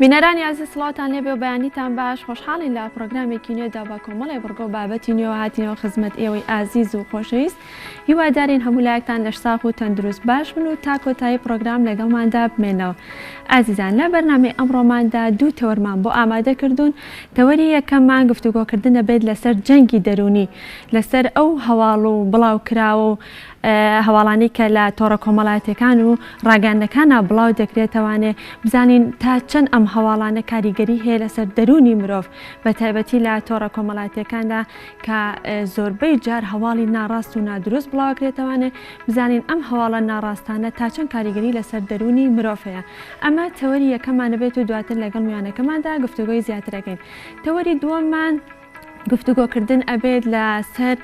بینەرانی عزیز سڵاتان لێبێ و بەیانیتان باش خۆشحاڵین لە پرۆگرامێکی نوێدا بە کۆمەڵی بڕگۆ بابەتی نوێ هاتینەوە خزمەت ئێوەی ئازیز و خۆشەویست هیوادارین هەموو لایەکتان لە ساغ و تەندروست باش بن و تا کۆتایی پرۆگرام لەگەڵماندا بمێنەوە. ئازیزان لە بەرنامەی ئەمڕۆماندا دوو تەوەرمان بۆ ئامادە کردوون. تەوەری یەکەممان گفتوگۆکردنە بێت لەسەر جەنگی دەرونی لەسەر ئەو هەواڵ و بڵاو کراوە و هەواڵانی کە لە تۆڕە کۆمەڵایەتەکان و ڕاگەندەکانە بڵاو دەکرێتەوانێ بزانین تا چەند ئەم هەواڵانە کاریگەری هەیە لەسەر دەرونی مرۆڤ بە تایبەتی لە تۆڕە کۆمەڵایەتەکاندا کە زۆربەی جار هەواڵی ناڕاست و نادروست بڵاوکرێتەوانێ بزانین ئەم هەواڵە ناڕاستانە تا چەند کاریگەری لەسەر دەرونی مرۆڤ هەیە. ئەمە تەوەری یەکەمانە بێت و دواتر لەگەڵ میوانەکەماندا گفتوگۆی زیاترەکەین. تەوەری دووەممان گفتوگۆکردن ئەبێت لەسەر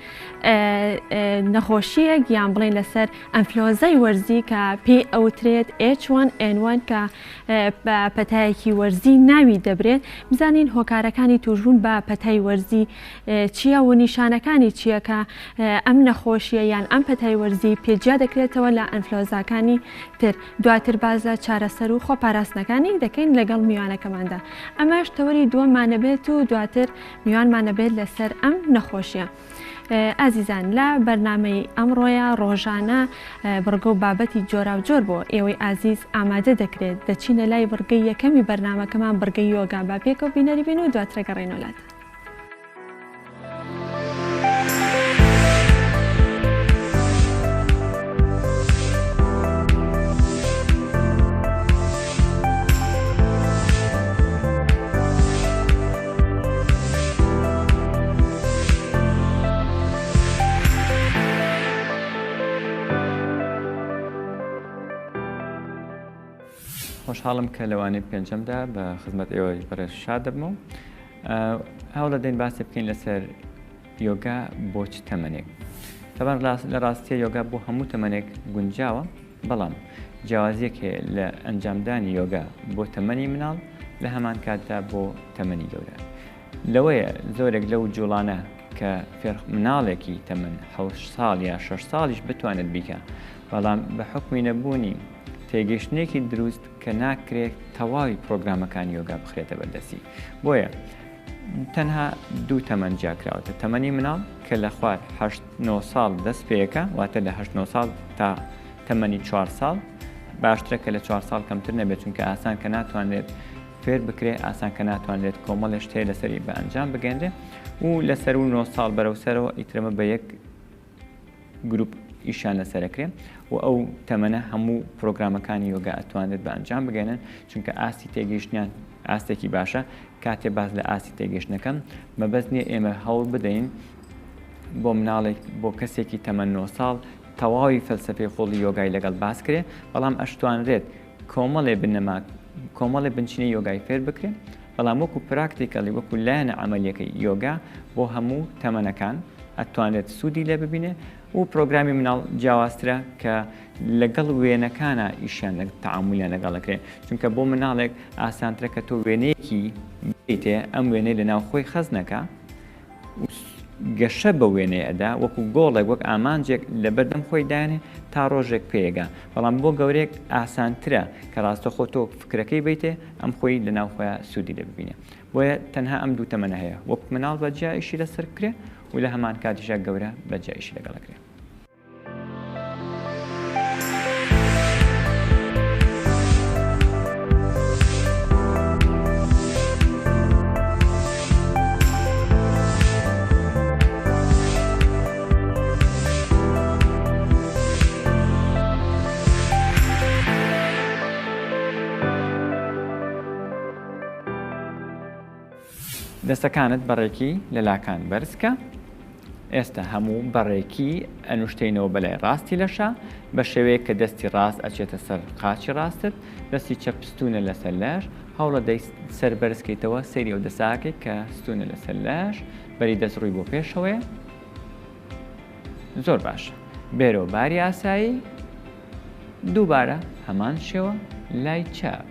نەخۆشیەک یان بڵێن لەسەر ئەنفلۆزای وەرزی کە پێی ئەوترێت H1N1 کە بە پەتایەکی وەرزی ناوی دەبرێت. بزانین هۆکارەکانی توژبوون بە پەتای وەرزی چییە و نیشانەکانی چییە کە ئەم نەخۆشیە یان ئەم پەتای وەرزی پێجیا دەکرێتەوە لە ئەنفلۆزاکانی تر. دواتر بازە چارەسەر و خۆپاراستنەکانی دەکەین لەگەڵ میوانەکەماندا. ئەمەش تەوەری دووەمانە بێت و دواتر میوانمانە بێت لەسەر ئەم نەخۆشیە. ئازیزان لە بەرنامەی ئەمڕۆیە ڕۆژانە بڕگە و بابەتی جۆرا و جۆر بۆ ئێوەی ئازیز ئامادە دەکرێت. دەچینە لای بڕگەی یەکەمی بەرنامەکەمان بڕگەی یۆگا با پێکەوە بینەری بین و دواترە گەڕێنەوەلات. خۆشحاڵم کە لەوانەی پێنجەمدا بە خزمەت ئێوە بەرەش شاد دەبم و هەوڵ دەدەین باسی بکەین لەسەر یۆگا بۆ چ تەمەنێک. تەبەن لە ڕاستیە یۆگا بۆ هەموو تەمەنێک گونجاوە، بەڵام جیاوازیەک هەیە لە ئەنجامدانی یۆگا بۆ تەمەنی مناڵ لە هەمان کاتدا بۆ تەمەنی گەورە. لەوەیە زۆرێک لەو جوڵانە کە مناڵێکی تەمەن 7 ساڵ یا 6 ساڵیش بتوانێت بیکە، بەڵام بە حکمی نەبوونی تێگەشتنێکی دروست کە ناکرێت تەواوی پرۆگرامەکانی یۆگا بخرێتە بەردەستی. بۆیە تەنها دوو تەمەن جیاکراوەتە: تەمەنی مناڵ کە لە خوار 8-9 ساڵ دەست پێیەکە، واتە لە 8-9 ساڵ تا تەمەنی 4 ساڵ. باشترە کە لە 4 ساڵ کەمتر نەبێت، چونکە ئاسان کە ناتوانێت فێر بکرێ، ئاسان کە ناتوانێت کۆمەڵێک شتێ لەسەری بە ئەنجام بگەێنرێ و لەسەر و 9 ساڵ بەرەوسەرەوە ئیترەمە بە یەک گروپ ئیشان لەسەرەکرێ و ئەو تەمەنە هەموو پرۆگرامەکانی یۆگا ئەتوانێت بە ئەنجام بگەێنن، چونکە ئاستی تێگەیشتنیان ئاستێکی باشە. کاتێ باز لە ئاستی تێگەشتنەکەم مەبەست نییە ئێمە هەوڵ بدەین بۆ مناڵێک بۆ کەسێکی تەمەن 9 ساڵ تەواوی فەلسەفەی خۆڵی یۆگای لەگەڵ باس کرێ، بەڵام ئەشتوانرێت کۆمەڵێ بنچینی یۆگای فێر بکرێ، بەڵام وەکو پراکتیکەلی وەکو لایەنە عەمەلیەکەی یۆگا بۆ هەموو تەمەنەکان ئەتوانێت سوودی لێ ببینێ و پرۆگرامی مناڵ جیاوازترە کە لەگەڵ وێنەکانە ئیشیان تەعاملیان لەگەڵەکرێ، چونکە بۆ مناڵێک ئاسانترە کە تۆ وێنەیەکی بیتێ ئەم وێنەی لە ناو خۆی خەزنەکە گەشە بە وێنەیە ئەدا وەکو گۆڵێک وەک ئامانجێک لە بەردەم خۆی دایانێ تا ڕۆژێک پێیەگا، بەڵام بۆ گەورێک ئاسانترە کە ڕاستەخۆ تۆ فکرەکەی بیتێ ئەم خۆی لە ناو خۆیان سوودی لێ ببینێ. بۆیە تەنها ئەم دوو تەمەنە هەیە: وەک مناڵ بەجیا ئیشی لەسەر بکرێ و لە هەمان کاتیشە گەورە بەجیا ئیشی لەگەڵەکرێ. دەستەکانت بەڕێکی لە لاکان بەرزکە. ئێستا هەموو بەڕێکی ئەنوشتینەوە بەلای ڕاستی لەشە بە شێوەیە کە دەستی ڕاست ئەچێتە سەر قاچی ڕاستت، دەستی چەپ ستونە لەسەر لەش، هەوڵە دەی سەر بەرزکەیتەوە سەیری ئەو دەساکێک کە ستونە لەسەر لەش، بەری دەست ڕووی بۆ پێشەوەیە. زۆر باشە. بێرەوە باری ئاسایی، دووبارە هەمان شێوە لای چاپ.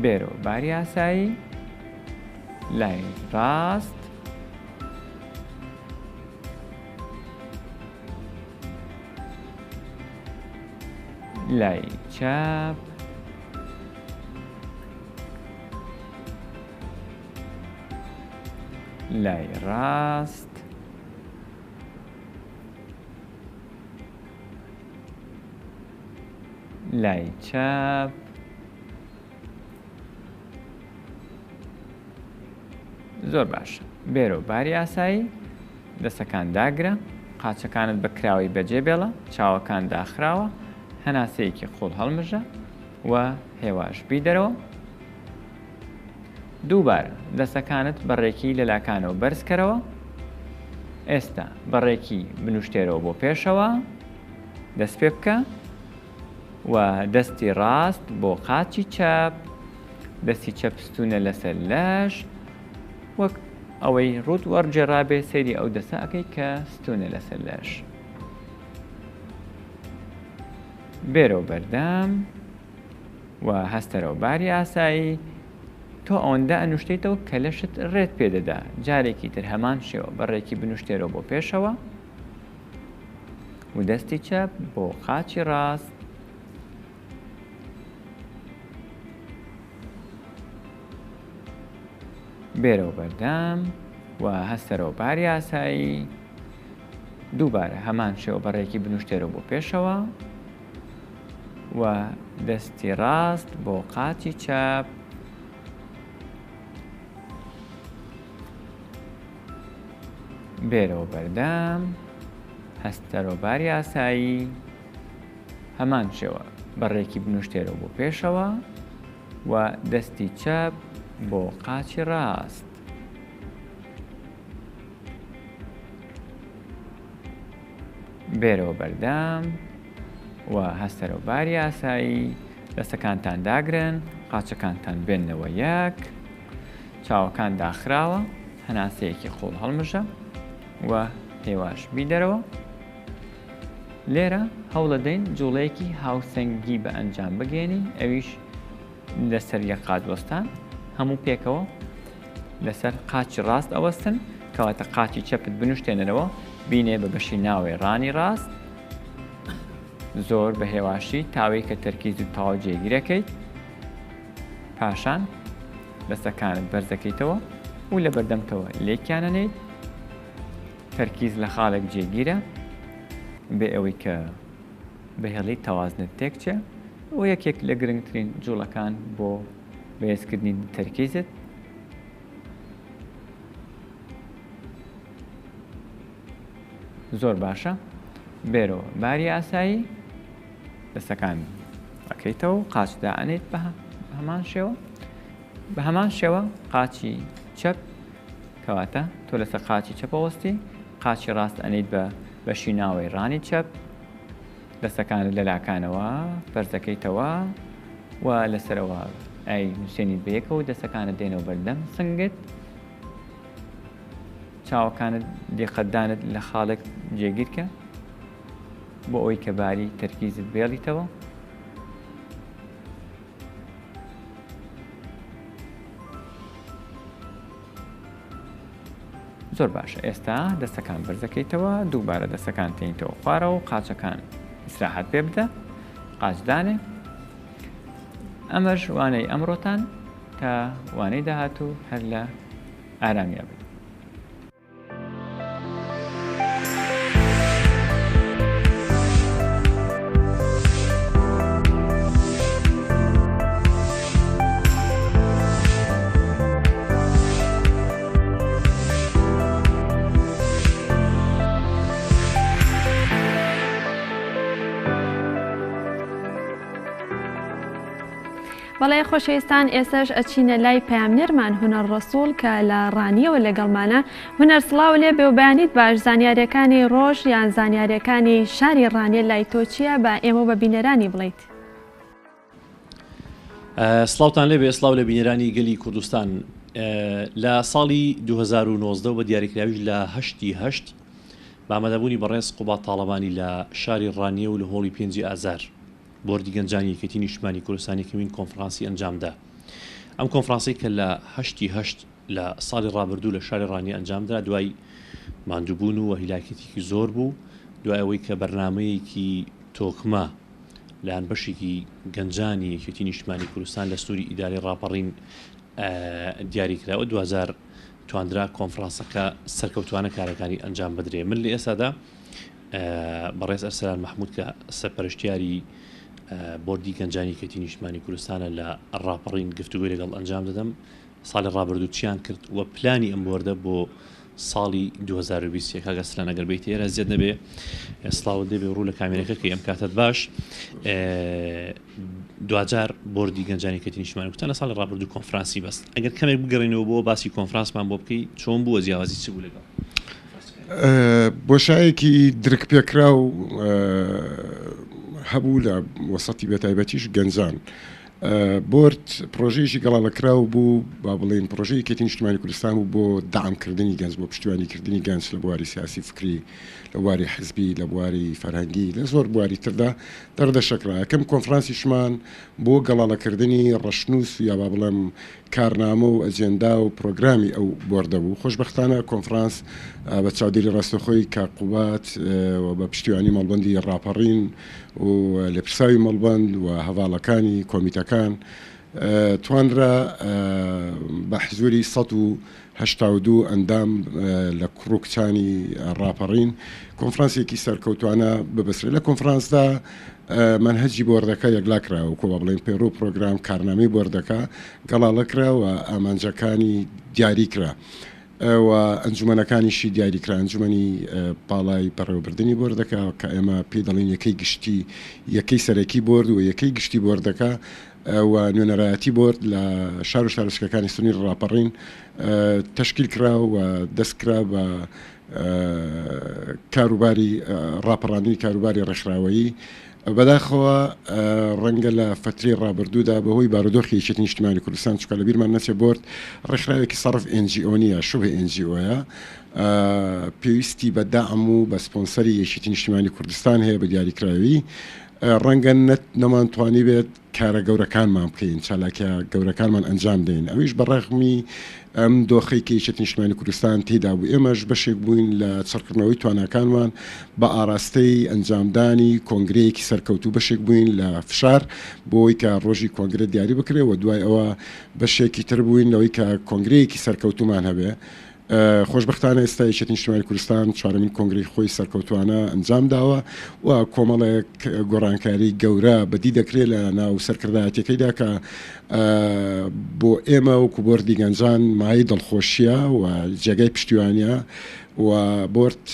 بێرەوە باری ئاسایی، لای ڕاست، لای چاپ لای ڕاست لای چاپ زۆر باشە. بێرەوباری ئاسایی دەستەکان داگرە، قاچەکانت بەکراوی بەجێ بێڵە، چاوەکان داخراوە، هەناسەیەکی قوڵ هەڵمژە و هێواش بیدەرەوە. دووبار دەستەکانت بەڕێکی لەلاکانەوە بەرزکەرەوە. ئێستا بەڕێکی بنوشتێرەوە بۆ پێشەوە دەست پێ بکە و دەستی ڕاست بۆ قاچی چەپ، دەستی چەپ ستونە لەسەر لەش، وەک ئەوەی ڕوت وەرجێڕابێ سەیری ئەو دەسە ئەەکەی کە ستونە لەسەر لەش. بێرەوە بەردەم و هەستەرەوە باری ئاسایی تۆ ئەوەندە ئەنوشتیتەوە کە لەشت ڕێت پێدەدا. جارێکی تر هەمان شێوە بەڕێکی بنوشتێرەوە بۆ پێشەوە و دەستی چەپ بۆ قاچی ڕاست، بێرەوە بەردەم و هەستەرەوە باری ئاسایی دووبارە هەمان شێوە بەڕێکی بنوشتێرەوە بۆ پێشەوە و دەستی ڕاست بۆ قاچی چەپ، بێرەوە بەردەم هەستەرەوە باری ئاسایی هەمان شێوە بەڕێکی بنوشتێرەوە بۆ پێشەوە و دەستی چەپ بۆ قاچی ڕاست، بێرەوە بەردەم و هەستەرەوە باری ئاسایی دەستەکانتان داگرن، قاچەکانتان بێننەوە یەک، چاوەکان داخراوە، هەناسەیەکی قوڵ هەڵمژە و هێواش بیدەرەوە. لێرە هەوڵەدەین جوڵەیەکی هاوسەنگی بە ئەنجام بگێنی، ئەویش لەسەر یەک قاچ وەستان هەموو پێکەوە لەسەر قاچی ڕاست ئەوەستن، کەواتە قاچی چەپت بنوشتێنەرەوە بینێ بە بەشی ناوەی ڕانی ڕاست، زۆر بە هێواشی تاوەی کە تەرکیز و تەواو جێگیرەکەیت. پاشان دەستەکانت بەرزەکەیتەوە و لە بەردەمتەوە لێکیانەنێیت، تەرکیز لە خاڵێک جێگیرە بێ ئەوەی کە بەهێڵی تەوازنت تێکچێ و یەکێک لە گرنگترین جوڵەکان بۆ بەهێزکردنی تەرکیزت. زۆر باشە. بێرەوە باری ئاسایی دەستەکان ئەکەیتەوە و قاچ دائەنێت بە هەمان شێوە قاچی چەپ، کەواتە تۆ لەسەر قاچی چەپەوەستی، قاچی ڕاست ئەنیت بە بەشی ناوەی ڕانی چەپ، دەستەکانت لە لاکانەوە بەرزەکەیتەوە و لەسەرەوە ئای نووسێنیت بەیەکەوە و دەستەکانت دێنەوە بەردەم سنگت، چاوەکانت دێقەتدانت لە خاڵێک جێگیرکە بۆ ئەوەی کە باری تەرکیزت بێڵیتەوە. زۆر باشە. ئێستا دەستەکان بەرزەکەیتەوە، دووبارە دەستەکان تێنیتەوە خوارەوە و قاچەکان ئیسراحەت پێ بدە، قاچدانێ. ئەمەش وانەی ئەمڕۆتان تا وانەی داهاتوو هەر لە ئارامیا بێت. بەڵێ خۆشەویستان، ئێستاش ئەچینە لای پەیامنێرمان هونەر ڕەسوول کە لە ڕانیەوە لەگەڵمانە. هونەر سڵاو لێ بێ و بەیانیت باش، زانیاریەکانی ڕۆژ یان زانیاریەکانی شاری ڕانیە لای تۆ چییە بە ئێمە بە بینەرانی بڵیت؟ سڵاوتان لێ بێ، سڵاو لە بینەرانی گەلی کوردستان. لە ساڵی 2019 بە دیاریکراویش لە 8/8 بە ئامادەبوونی بەڕێز قوبات تاڵەبانی لە شاری ڕانیە و لە هۆڵی 5 ئازار بۆردی گەنجانی یەکێتی نیشتمانی کوردستانی کەمین کۆنفرانسی ئەنجامدا. ئەم کۆنفرانسی کە لە 8/8 لە ساڵی ڕابردوو لە شاری ڕانیە ئەنجامدا، دوای ماندووبوون و هیلاکێتێکی زۆر بوو، دوای ئەوەی کە بەرنامەیەکی تۆکمە لایەن بەشێکی گەنجانی یەکێتی نیشتیمانی کوردستان لە سنووری ئیداری ڕاپەڕین دیاریکراوە 2000 تواندرا کۆنفرانسەکە سەرکەوتوانە کارەکانی ئەنجام بدرێ. من لە ئێستادا بەڕێز ئەرسلان مەحموود کە سەرپەرشتیاری بۆردی گەنجانی یەکێتی نیشتیمانی کوردستانە لە ڕاپەڕین گفتوگۆی لەگەڵ ئەنجام دەدەم. ساڵی ڕابردوو چیان کرد و پلانی ئەم بۆردە بۆ ساڵی 2020 کاگەسلان ئەگەر بیت ئێرە زیاد نەبێ سڵاوت دەبێ ڕوو لە کامێرەکە کە ئەم کاتت باش. دوجار بۆردی گەنجانی یەکێتی نیشتیمانی کوردستان لە ساڵی ڕابردوو کۆنفرانسی بەست. ئەگەر کەمێک بگەڕێنەوە بۆ باسی کۆنفرانسمان بۆ بکەی چۆن بووە جیاوازی چ بوو لەگەڵ بۆشایەکی درک پێکرا و هەبوو لە وەسەتی بێتایبەتیش گەنجان. بۆرد پرۆژەیەکی گەڵاڵەکراو بوو با بڵێن پرۆژەی یەکێتی نیشتیمانی کوردستان بوو بۆ دامکردنی گەنج بۆ پشتیوانیکردنی گەنج لە بواری سیاسی فکری لە بواری حزبی لە بواری فەرهەنگی لە زۆر بواری تردا دەردەشەکرا. یەکەم کۆنفرانسیشمان بۆ گەڵاڵەکردنی ڕەشنووس یا با بڵێم کارنامە و ئەجێندا و پرۆگرامی ئەو بۆردە بوو. خۆشبەختانە کۆنفرانس بە چاودێری ڕاستەخۆی کاقوبات بە پشتیوانی مەڵبەندی ڕاپەڕین و لێپرساوی مەڵبەند و هەڤاڵەکانی کۆمیتەکان توانرا بە حزوری 182 ئەندام لە کوڕووکچانی ڕاپەڕین کۆنفرانسێکی سەرکەوتوانە ببەسرێت. لە کۆنفرانسدا منهەجی بۆردەکە یەکلاکراوە کۆ بڵێن پێڕۆ پرۆگرام کارنامەی بۆردەکە گەڵاڵەکراوە ئامانجەکانی دیاریکرا و ئەنجومەنەکانیشی دیاریکرا. ئەنجومەنی پاڵای بەڕێوەبردننی بۆردەکە کە ئێمە پێی دەڵین یەکەی گشتی یەکەی سەرەکی بۆرد و یەکەی گشتی بۆردەکە و نوێنەرایەتی بۆرد لە شار و شارچکەکانی سنووری ڕاپەڕین تەشکیل کرا و دەستکرا بە کاروباری ڕاپەڕاندنی کاروباری ڕێکخراوەیی. بەداخەوە ڕەنگە لە فترەی ڕابردوودا بەهۆی بارودۆخی یەکێتی نیشتیمانی کوردستان چکە لە بیرمان نەچێ بۆرد ڕێکخراوێکی سەرف NGO نیە شوبه NGOیە پێویستی بە داعم و بە سپۆنسەری یەکێتی نیشتیمانی کوردستان هەیە بە دیاریکراوی. ڕەنگە نەمانتوانی بێت کارە گەورەکانمان بکەین چالاکە گەورەکانمان ئەنجام دێن. ئەویش بەڕێخمی ئەم دۆخەی کە یەکێتی نیشتیمانی کوردستان تێدا بوو. ئێمەش بەشێک بووین لە چڕکردنەوەی تواناکانمان بە ئاراستەی ئەنجامدانی کۆنگرەیەکی سەرکەوتوو بەشێک بووین لە فشار بۆی کە ڕۆژی کۆنگرە دیاری بکرێت و دوای ئەوە بەشێکی تر بووین لەوەی کە کۆنگرەیەکی سەرکەوتومان هەبێ. خۆشبەختانە ئێستا یەکێتی نیشتیمانی کوردستان چوارەمین کۆنگرەی خۆی سەرکەوتوانە ئەنجام داوە و کۆمەڵێک گۆڕانکاری گەورە بەدی دەکرێت لە ناو سەرکردایەتەکەیدا کە بۆ ئێمە وەکو بۆردی گەنجان مای دڵخۆشیە و جێگای پشتیوانیە و بۆرد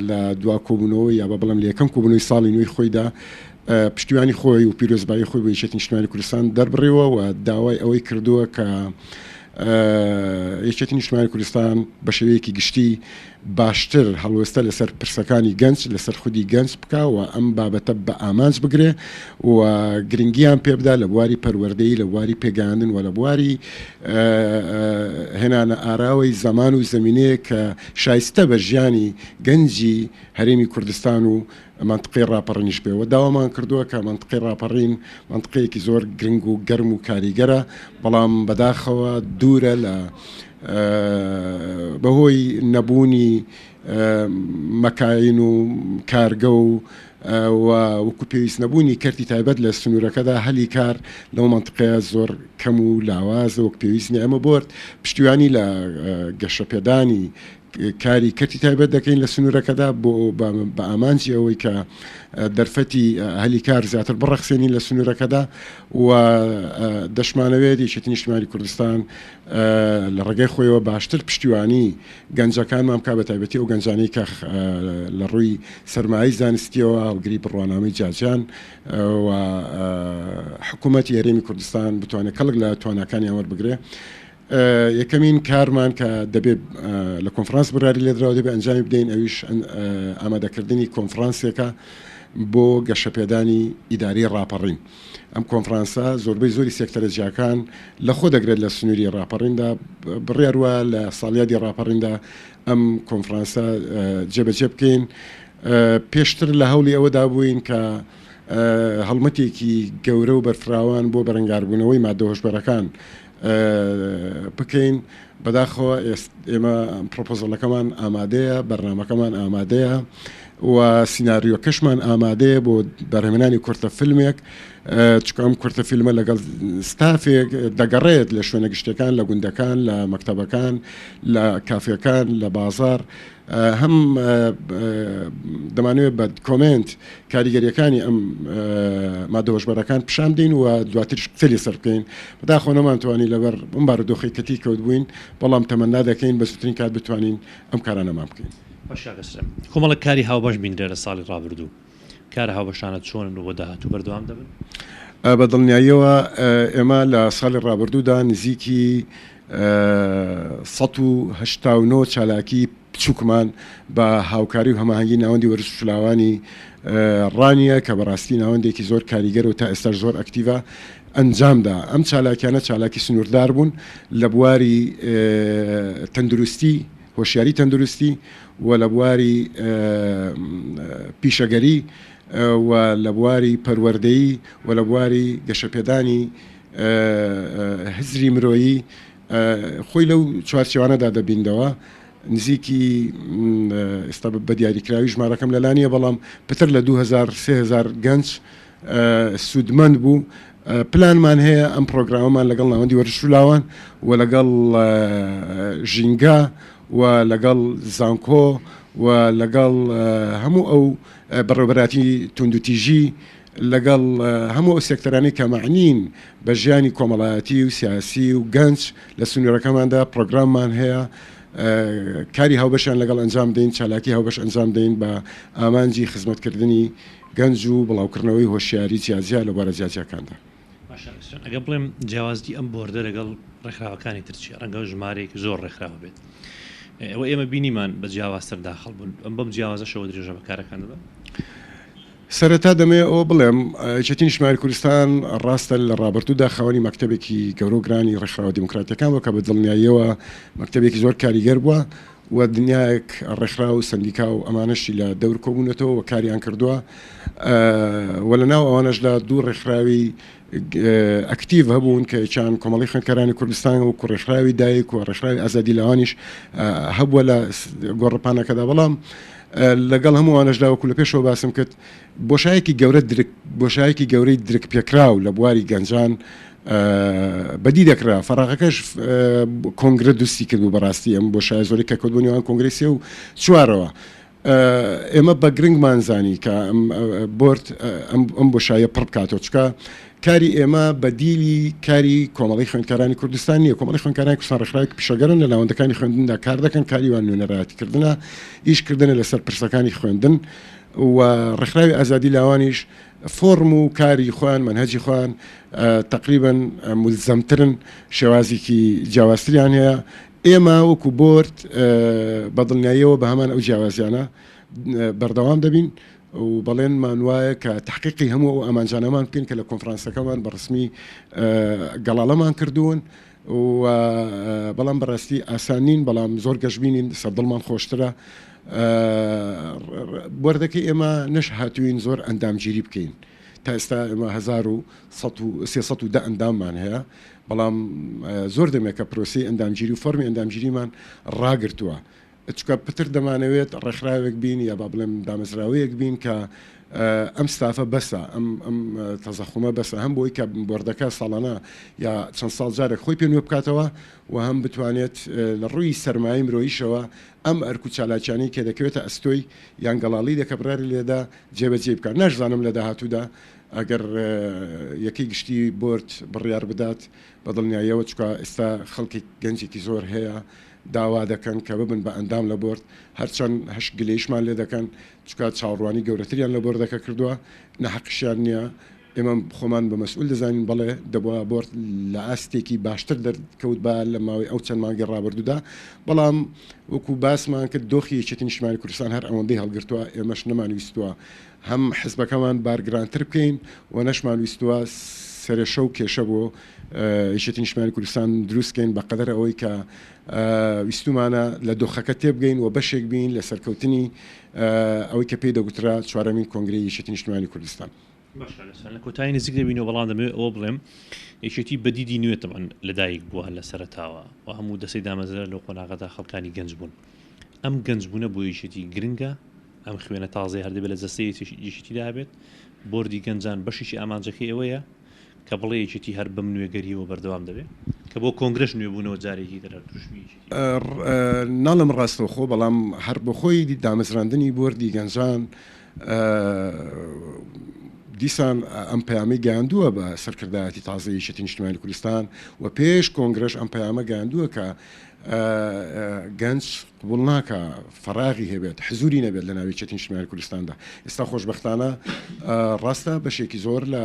لە دوا کۆبوونەوە یا بە بڵم لە یەکەم کۆبوونەوەی ساڵی نوێی خۆیدا پشتیوانی خۆی و پیرۆزبایی خۆی بۆ یەکێتی نیشتیمانی کوردستان دەربڕێەوە و داوای ئەوەی کردووە کە یەکێتی نیشتیمانی کوردستان بە شێوەیەکی گشتی باشتر هەڵوێستە لەسەر پرسەکانی گەنج لەسەر خودی گەنج بکە و ئەم بابەتە بە ئامانج بگرێ و گرنگیان پێ بدا لە بواری پەروەردەیی لە بواری پێگەاندن و لە بواری هێنانە ئاراوەی زەمان و زەمینەیە کە شایستە بە ژیانی گەنجی هەرێمی کوردستان و منطقەی ڕاپەڕینیش بێ و داوامان کردووە کە منطقەی ڕاپەڕین منطقەیەکی زۆر گرنگ و گەرم و کاریگەرە بەڵام بەداخەوە دوورە لە بەهۆی نەبوونی مەکاین و کارگە و وەکو پێویست نەبوونی کەرتی تایبەت لە سنوورەکەدا هەلی کار لەو منطقەیە زۆر کەم و لاوازە وەک پێویستنی ئەمە بۆرد پشتیوانی لە گەشەپێدانی کاری کەرتی تایبەت دەکەین لە سنوورەکەدا بە ئامانجی ئەوەی کە دەرفەتی هەلی کار زیاتر بڕەخسێنین لە سنوورەکەدا و دەشمانەوێت یەکێتی نیشتیمانی کوردستان لە ڕێگەی خۆیەوە باشتر پشتیوانی گەنجەکانمان بکا بە تایبەتی ئەو گەنجانەی کە لە ڕووی سەرمایی زانستیەوە هەڵگری بڕوانامەی جاجان و حکوومەتی هەرێمی کوردستان بتوانێت کەڵک لە تواناکانی ئەوە بگرێ. یەکەمین کارمان کە دەبێت لە کۆنفرانس بڕاری لێدراوە دەبێت ئەنجامی بدەین ئەویش ئامادەکردنی کۆنفرانسێکە بۆ گەشەپێدانی ئیداری ڕاپەڕین. ئەم کۆنفرانسە زۆربەی زۆری سێکتەرە جیاکان لە خۆ دەگرێت لە سنووری ڕاپەڕیندا بڕیاروە لە ساڵیادی ڕاپەڕیندا ئەم کۆنفرانسە جێبەجێ بکەین. پێشتر لە هەوڵی ئەوەدا بووین کە هەڵمەتێکی گەورە و بەرفراوان بۆ بەرەنگاربوونەوەی مادە هۆشبەرەکان بکەین. بەداخەوە ئێمە پرۆپۆزەڵەکەمان ئامادەیە بەرنامەکەمان ئامادەیە و سیناریۆکەشمان ئامادەیە بۆ بەرهەمێنانی کورتە فیلمێک چکە ئەم کورتە فیلمە لەگەڵ ستافێک دەگەڕێت لە شوێنە گشتەکان لە گوندەکان لە مەکتەبەکان لە کافیەکان لە بازار هەم دەمانوێت بە کۆمنت کاریگەریەکانی ئەم مادەوەژبەرەکان پیشان بدەین و دواتریش قسەی سەر بکەین بەداخۆ نەمانتوانی لەبەر ئەم بارودۆخی کەتی کەوت بووین بەڵام تەمەنا دەکەین بە زووترین کات بتوانین ئەم کارانەمان بکەین. کۆمەڵک کاری هاوبەش بین لە ساڵی ڕابردوو کارە هاوبەشانە چۆن و داهاتوو بەردەوام دەبن؟ بە دڵنیاییەوە ئێمە لە ساڵی ڕابردوودا نزیکی 1970 چالاکی بچووکمان بە هاوکاری و هەماهەنگی ناوەندی وەرزشلاوانی ڕانیە کە بەڕاستی ناوەندێکی زۆر کاریگەر و تا ئێستا زۆر ئەکتیڤە ئەنجامدا. ئەم چالاکیانە چالاکی سنووردار بوون لە بواری تەندروستی هۆشیاری تەندروستی و لە بواری پیشەگەری و لە بواری پەروەردەیی و لە بواری گەشەپێدانی هزری مرۆیی خۆی لەو چوارچێوانەدا دەبیندەوە. نزیکی ئێستا بە دیاریکراوی ژمارەکەم لەلانیە بەڵام پتر لە 2000 گەنج سوودمەند بوو. پلانمان هەیە ئەم پرۆگرامەمان لەگەڵ ناوەندی وەرزشلاوان و لەگەڵ ژینگا و لەگەڵ زانکۆ و لەگەڵ هەموو ئەو بەڕێوەبەراتی توندوتیژی لەگەڵ هەموو ئەو سێکتەرانی کە معنین بە ژیانی کۆمەڵایەتی و سیاسی و گەنج لە سنوورەکەماندا پرۆگراممان هەیە کاری هاوبەشیان لەگەڵ ئەنجام دەین چالاکی هاوبەش ئەنجام دەین بە ئامانجی خزمەتکردنی گەنج و بڵاوکردنەوەی هۆشیاری جیاجیا لە بوارە جیاجیەکاندا. ئەگە بڵێم جیاوازی ئەم بۆردە لەگەڵ ڕێکخراوەکانی ترچی ڕەنگە ژمارەیەک زۆر ڕێکخراوە بێت ئەوە ئێمە بینیمان بە جیاوازتر داخڵ بوون ئەم بەم جیاوازەشەوە درێژە بەکارەکان دەبن. سەرەتا دەمێ ئەوە بڵێم یەکێتی نیشتیمانی کوردستان ڕاستە لە ڕابردوودا خاوەنی مەکتەبێکی گەورە و گرانی ڕێکخراوە دیموکراتیەکان بووە کە بە دڵنیاییەوە مەکتەبێکی زۆر کاریگەر بووە و دنیایەک ڕێکخرا و سندیکا و ئەمانەشی لە دەور کۆبوونەتەوە و کاریان کردووە و لەناو ئەوانەشدا دوو ڕێکخراوی ئەکتیڤ هەبوون کە یەکیان کۆمەڵی خوێندکارانی کوردستان و ڕێکخراوی دایک و ڕێکخراوی ئازادی لاوانیش هەبووە لە گۆڕەپانەکەدا بەڵام لەگەڵ هەمووانەشدا وەکو لە پێشەوە باسم کرد بۆشایەکی گەورەی درک پێکراو لە بواری گەنجان بەدی دەکرا فەراغەکەش کۆنگرە دوستی کرد و بەڕاستی ئەم بۆشای زۆری کە کۆبوونیوان کۆنگرێسی و چوارەوە ئێمە بە گرنگمان زانی کە بۆرد ئەم بۆشایە پڕ بکاتەوە چکە کاری ئێمە بەدیلی کاری کۆمەڵی خوێندکارانی کوردستان نیە. کۆمەڵی خوێندکارانی کوردستان ڕێکخراوێکی پیشەگەرن لە ناوەندەکانی خوێندندا کار دەکەن کاریوان نوێنەرایەتیکردنە ئیشکردنە لەسەر پرسەکانی خوێندن و ڕێکخراوی ئازادی لاوانیش فۆرم و کاری خوان منهەجی خوان تقریبا ملزەمترن شێوازێکی جیاوازتریان هەیە. ئێمە وەکو بۆرد بەدڵنیاییەوە بە هەمان ئەو جیاوازیانە بەردەوام دەبین و بەڵێنمان وایە کە تحقیقی هەموو ئەو ئامانجانەمان بکەین کە لە کۆنفرانسەکەمان بەڕسمی گەڵاڵەمان کردوون و بەڵام بەڕاستی ئاسانین بەڵام زۆر گەشتبینین سەردڵمان خۆشترە. بۆردەکەی ئێمە نەش هاتووین زۆر ئەندامگیری بکەین تا ئێستا ئێمە 1310 ئەنداممان هەیە بەڵام زۆر دەمێکە پرۆسی ئەندامگیری و فەرمی ئەندامگیریمان ڕاگرتووە چکە پتر دەمانەوێت ڕێکخراوێک بین یا با بڵێم دامەزراوەیەک بین کە ئەم ستافە بەسە ئەم تەزەخمە بەسە هەم بۆی کە بۆردەکە ساڵانە یا چەند ساڵ جارێک خۆی پێ نوێ بکاتەوە و هەم بتوانێت لە ڕووی سەرمایی مرۆییشەوە ئەم ئەرکو چالاکیانی کە دەکەوێتە ئەستۆی یان گەڵاڵی دەکەبراری لێدا جێبەجێ بکات. ناشزانم لە داهاتوودا ئەگەر یەکەی گشتی بۆرد بڕیار بدات بە دڵنیاییەوە چکە ئێستا خەڵکی گەنجێکی زۆر هەیە داوا دەکەن کە ببن بە ئەندام لە بۆرد هەرچەند هەش گلەیشمان لێ دەکەن چکات چاوەڕوانی گەورەتریان لە بۆردەکە کردووە نەحەقیشیان نییە. ئێمە خۆمان بە مەسئول دەزانین بەڵێ دەبووە بۆرد لە ئاستێکی باشتر دەرکەوت بە لە ماوەی ئەو چەند مانگی ڕابردوودا بەڵام وەکو باسمان کرد دۆخی یەکێتی نیشتیمانی کوردستان هەر ئەوەندەی هەڵگرتووە ئێمەش نەمانویستووە هەم حزبەکەمان بارگرانتر بکەین و نەشمانویستووە سەرێشە و کێشە بۆ یەکێتی نیشتیمانی کوردستان دروستکەین بە قەدەر ئەوەی کە ویستومانە لە دۆخەکە تێبگەین و بەشێک بین لە سەرکەوتنی ئەوەی کە پێی دەگوترا چوارەمین کۆنگرەی یەکێتی نیشتیمانی کوردستان. لە کۆتایی نزیک دەبینەوە بەڵام دەمێت ئەوە بڵێم یەکێتی بەدیدی نوێتەوە لەدایک بووە لە سەرتاوە و هەموو دەسەی دامەزرە لە قۆناغەدا خەڵکانی گەنج بوون. ئەم گەنجبوونە بۆ یەکێتی گرنگە ئەم خوێنە تازای هەردەبێت لە جەستەیەکیشتیدا بێت بۆردی گەنجان بەشیشی ئامانجەکەی ئەوەیە کە بڵێیەکێتی هەر بەم نوێگەریەوە بەردەوام دەبێت کە بۆ کۆنگرس نوێبوونەوە جارێکی دەر توشمی ناڵم ڕاستەوخۆ بەڵام هەر بۆ خۆی دامەزراندنی بۆردی گەنجان دیسان ئەم پەیامی گەیاندووە بە سەرکردایەتی تازای یەکێتی نیشتیمانی کوردستان و پێش کۆنگرەش ئەم پەیامە گەیاندووە کە گەنج قبول ناکە فەراغی هەبێت حزوری نەبێت لە ناوی یەکێتی نیشتیمانی کوردستاندا ئێستا خۆشبەختانە ڕاستە بەشێکی زۆر لە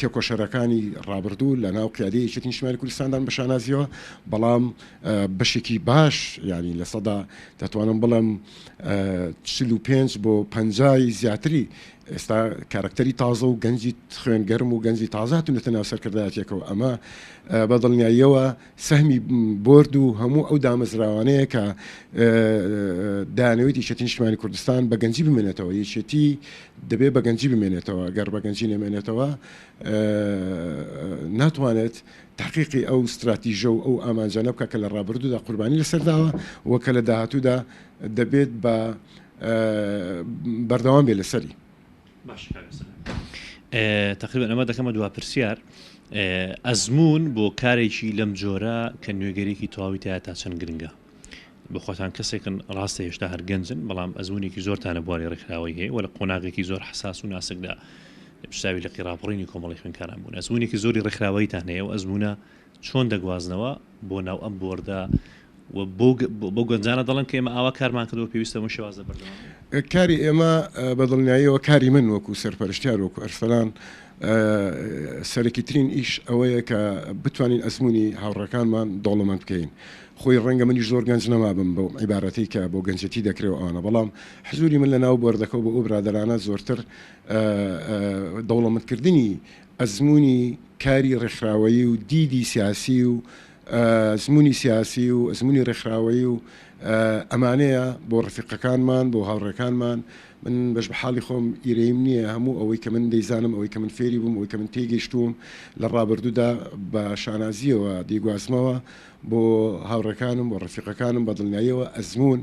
تێکۆشەرەکانی ڕابردوو لە ناو قیادەی یەکێتی نیشتیمانی کوردستاندان بەشانازیەوە بەڵام بەشێکی باش ینی لە سەدا دەتوانم بڵم 45 بۆ 50 زیاتری ئێستا کارکتەری تازە و گەنجی خوێنگەرم و گەنجی تازاتونێتە ناو سەرکردایەتێکەوە ئەمە بەدڵنیاییەوە سەهمی بۆرد و هەموو ئەو دامەزراوانەیە کە دانەوێتی یەکێتی نیشتیمانی کوردستان بە گەنجی بمێنێتەوە یەکێتی دەبێت بە گەنجی بمێنێتەوە گەر بە گەنجی نەمێنێتەوە ناتوانێت تحقیقی ئەو استراتیژە و ئەو ئامانجانە بکە کە لە ڕابردوودا قوربانی لەسەرداوە وەکە لە داهاتوودا دەبێت بە بەردەوام بێ لەسەری تقریبا ئەمە دەکەمە دوا پرسیار ئەزمون بۆ کارێکی لەم جۆرە کە نوێگەرێکی تەواوی تایە تا چەند گرنگە بخۆتان کەسێکن ڕاستە هێشتا هەرگەنجن بەڵام ئەزمونێکی زۆرتانە بواری ڕێکخراوی هەیە وە لە قۆناغێکی زۆر حساس و ناسکدا پشتاوی لە قیراپڕینی کۆمەڵی خوێنکاران بوون ئەزمونێکی زۆری ڕێکخراوەیتان هەیە و ئەزمونە چۆن دەگوازنەوە بۆ ناو ئەم بۆردا بۆ گەنجانە دەڵن کە ئێمە ئاوا کارمان کردەوە پێویستە و شێوازە بەردەوام کاری ئێمە بەدڵنیاییەوە کاری من وەکو سەرپەرشتیار وەکو ئەرسەلان سەرەکیترین ئیش ئەوەیە کە بتوانین ئەزمموی هاوڕەکانمان دۆڵەمەند بکەین خۆی ڕەنگە منیش زۆر گەنج نەمابم بۆ عیبارەتی کە بۆ گەنجەتی دەکرێت ئەوانە بەڵام حزوری من لە ناو بۆردەکەەوە بۆ ئەو برادرانە زۆرتر دەوڵەمەندکردنی ئەزمموی کاری ڕێکخراوەیی و دیدی سیاسی و زمموی سیاسی و ئەزمموی ڕێکخراوەیی و ئەمانەیە بۆ ڕفیقەکانمان بۆ هاوڕێکانمان من بەش بە حاڵی خۆم ئیرەیم نییە هەموو ئەوەی کە من دەیزانم ئەوەی کە من فێری بووم ئەوەی کە من تێگەیشتوم لە ڕابردوودا بە شانازیەوە دیگوازمەوە بۆ هاوڕەکانم بۆ ڕفیقەکانم بە دڵنیاییەوە ئەزمون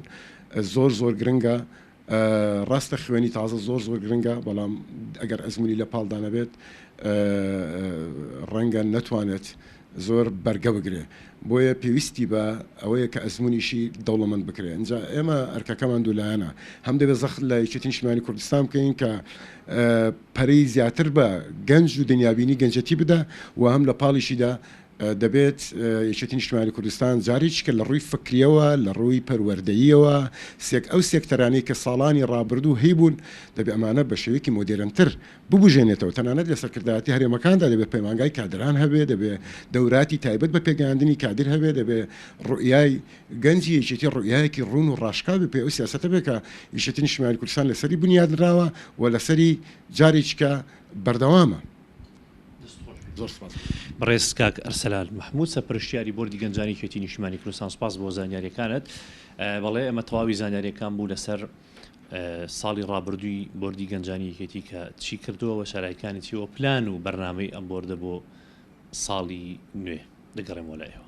زۆر زۆر گرنگە ڕاستە خوێنی تازە زۆر زۆر گرنگە بەڵام ئەگەر ئەزمموی لە پاڵدا نەبێت ڕەنگە نەتوانێت زۆر بەرگە بگرێ بۆیە پێویستی بە ئەوەیە کە ئەزممونیشی دەوڵەمەند بکرێت اینجا ئێمە ئەرکەکەمان دوولایەنە هەم دەبێت زەخت لە یەکێتی نیشتیمانی کوردستان بکەین کە پەرەی زیاتر بە گەنج و دنیابینی گەنجەتی بدە و هەم لە پاڵیشیدا دەبێت یەکێتی نیشتیمانی کوردستان جارێککە لە ڕووی فکریەوە لە ڕووی پەروەردەییەوە ئەو سێکتەرانی کە ساڵانی ڕابردوو هەیبوون دەبێت ئەمانە بە شێوەیەکی مۆدێرنتر ببوژێنێتەوە تەنانەت لە سەرکردایەتی هەرێمەکاندا دەبێت پەیمانگای کادران هەبێ دەبێت دەوراتی تایبەت بە پێگەاندنی کادر هەبێ دەبێت ڕوئیای گەنجی یەکێتی ڕوئیایەکی ڕوون و ڕاشکا بێ پێ ئەو سیاسەتە بێت کە یەکێتی نیشتیمانی کوردستان لەسەری بنیادراوە و لەسەری جارێککە بەردەوامە بەڕێز کاک ئەرسەلان محموود سەرپەرشتیاری بۆردی گەنجانی یەکێتی نیشتیمانی کوردستان سپاس بۆ زانیاریەکانت بەڵێ ئەمە تەواوی زانیاریەکان بوو لەسەر ساڵی ڕابردووی بۆردی گەنجانی یەکێتی کە چی کردووە و شارایەکانی چیوە پلان و بەرنامەی ئەم بۆردە بۆ ساڵی نوێ دەگەڕێمەوە لایەوە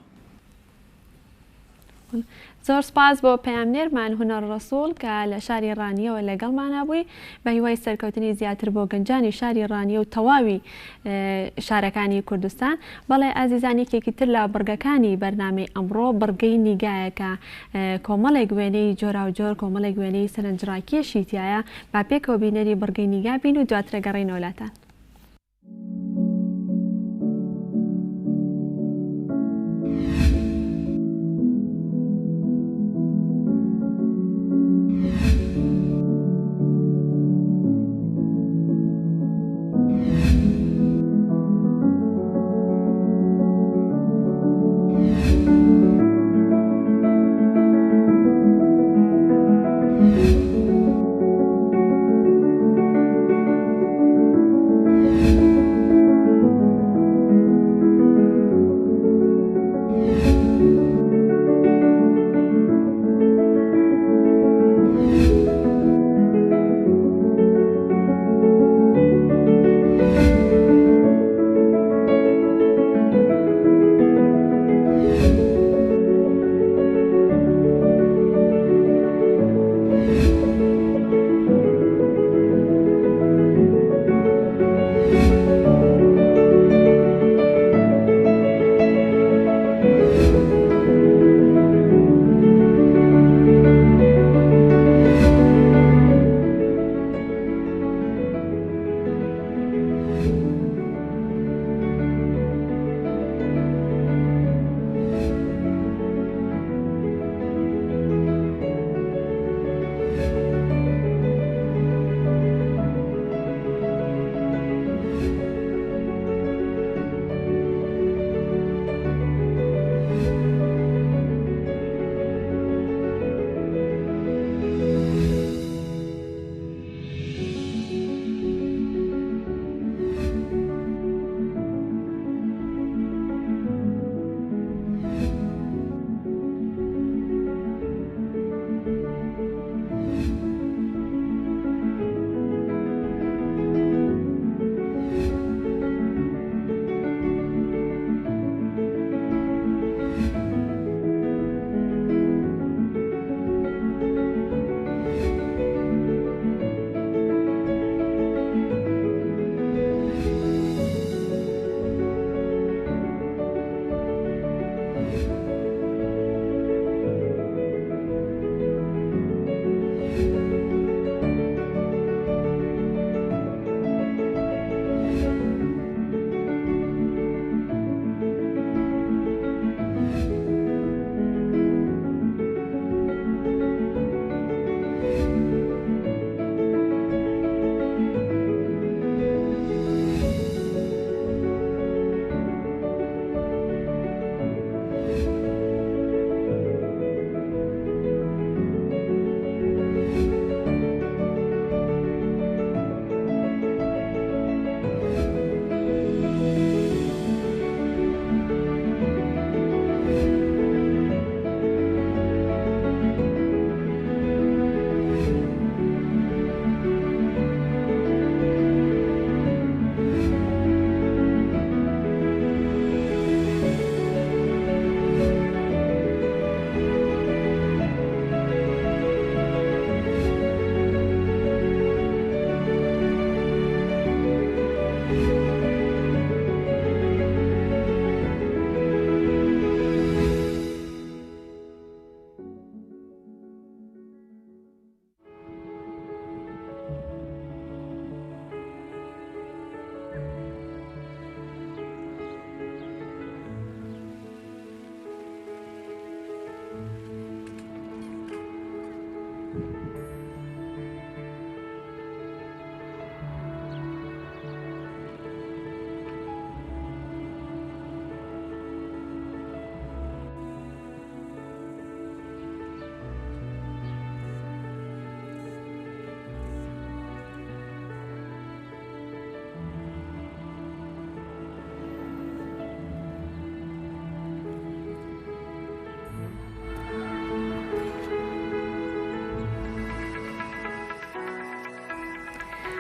زۆر سپاس بۆ پەیامنێرمان هونەر ڕەسوڵ کە لە شاری ڕانیەوە لەگەڵمانە بووی بە هیوای سەرکەوتنی زیاتر بۆ گەنجانی شاری ڕانیە و تەواوی شارەکانی کوردستان بەڵێ ئازیزانێکێکی تر لە بڕگەکانی بەرنامەی ئەمڕۆ بڕگەی نیگایەکە کۆمەڵێک وێنەی جۆرا و جۆر کۆمەڵێک وێنەی سەرنجڕاکێشی تایە با پێکەوە بینەری بڕگەی نیگا بین و دواترە گەڕێنەوەلاتان.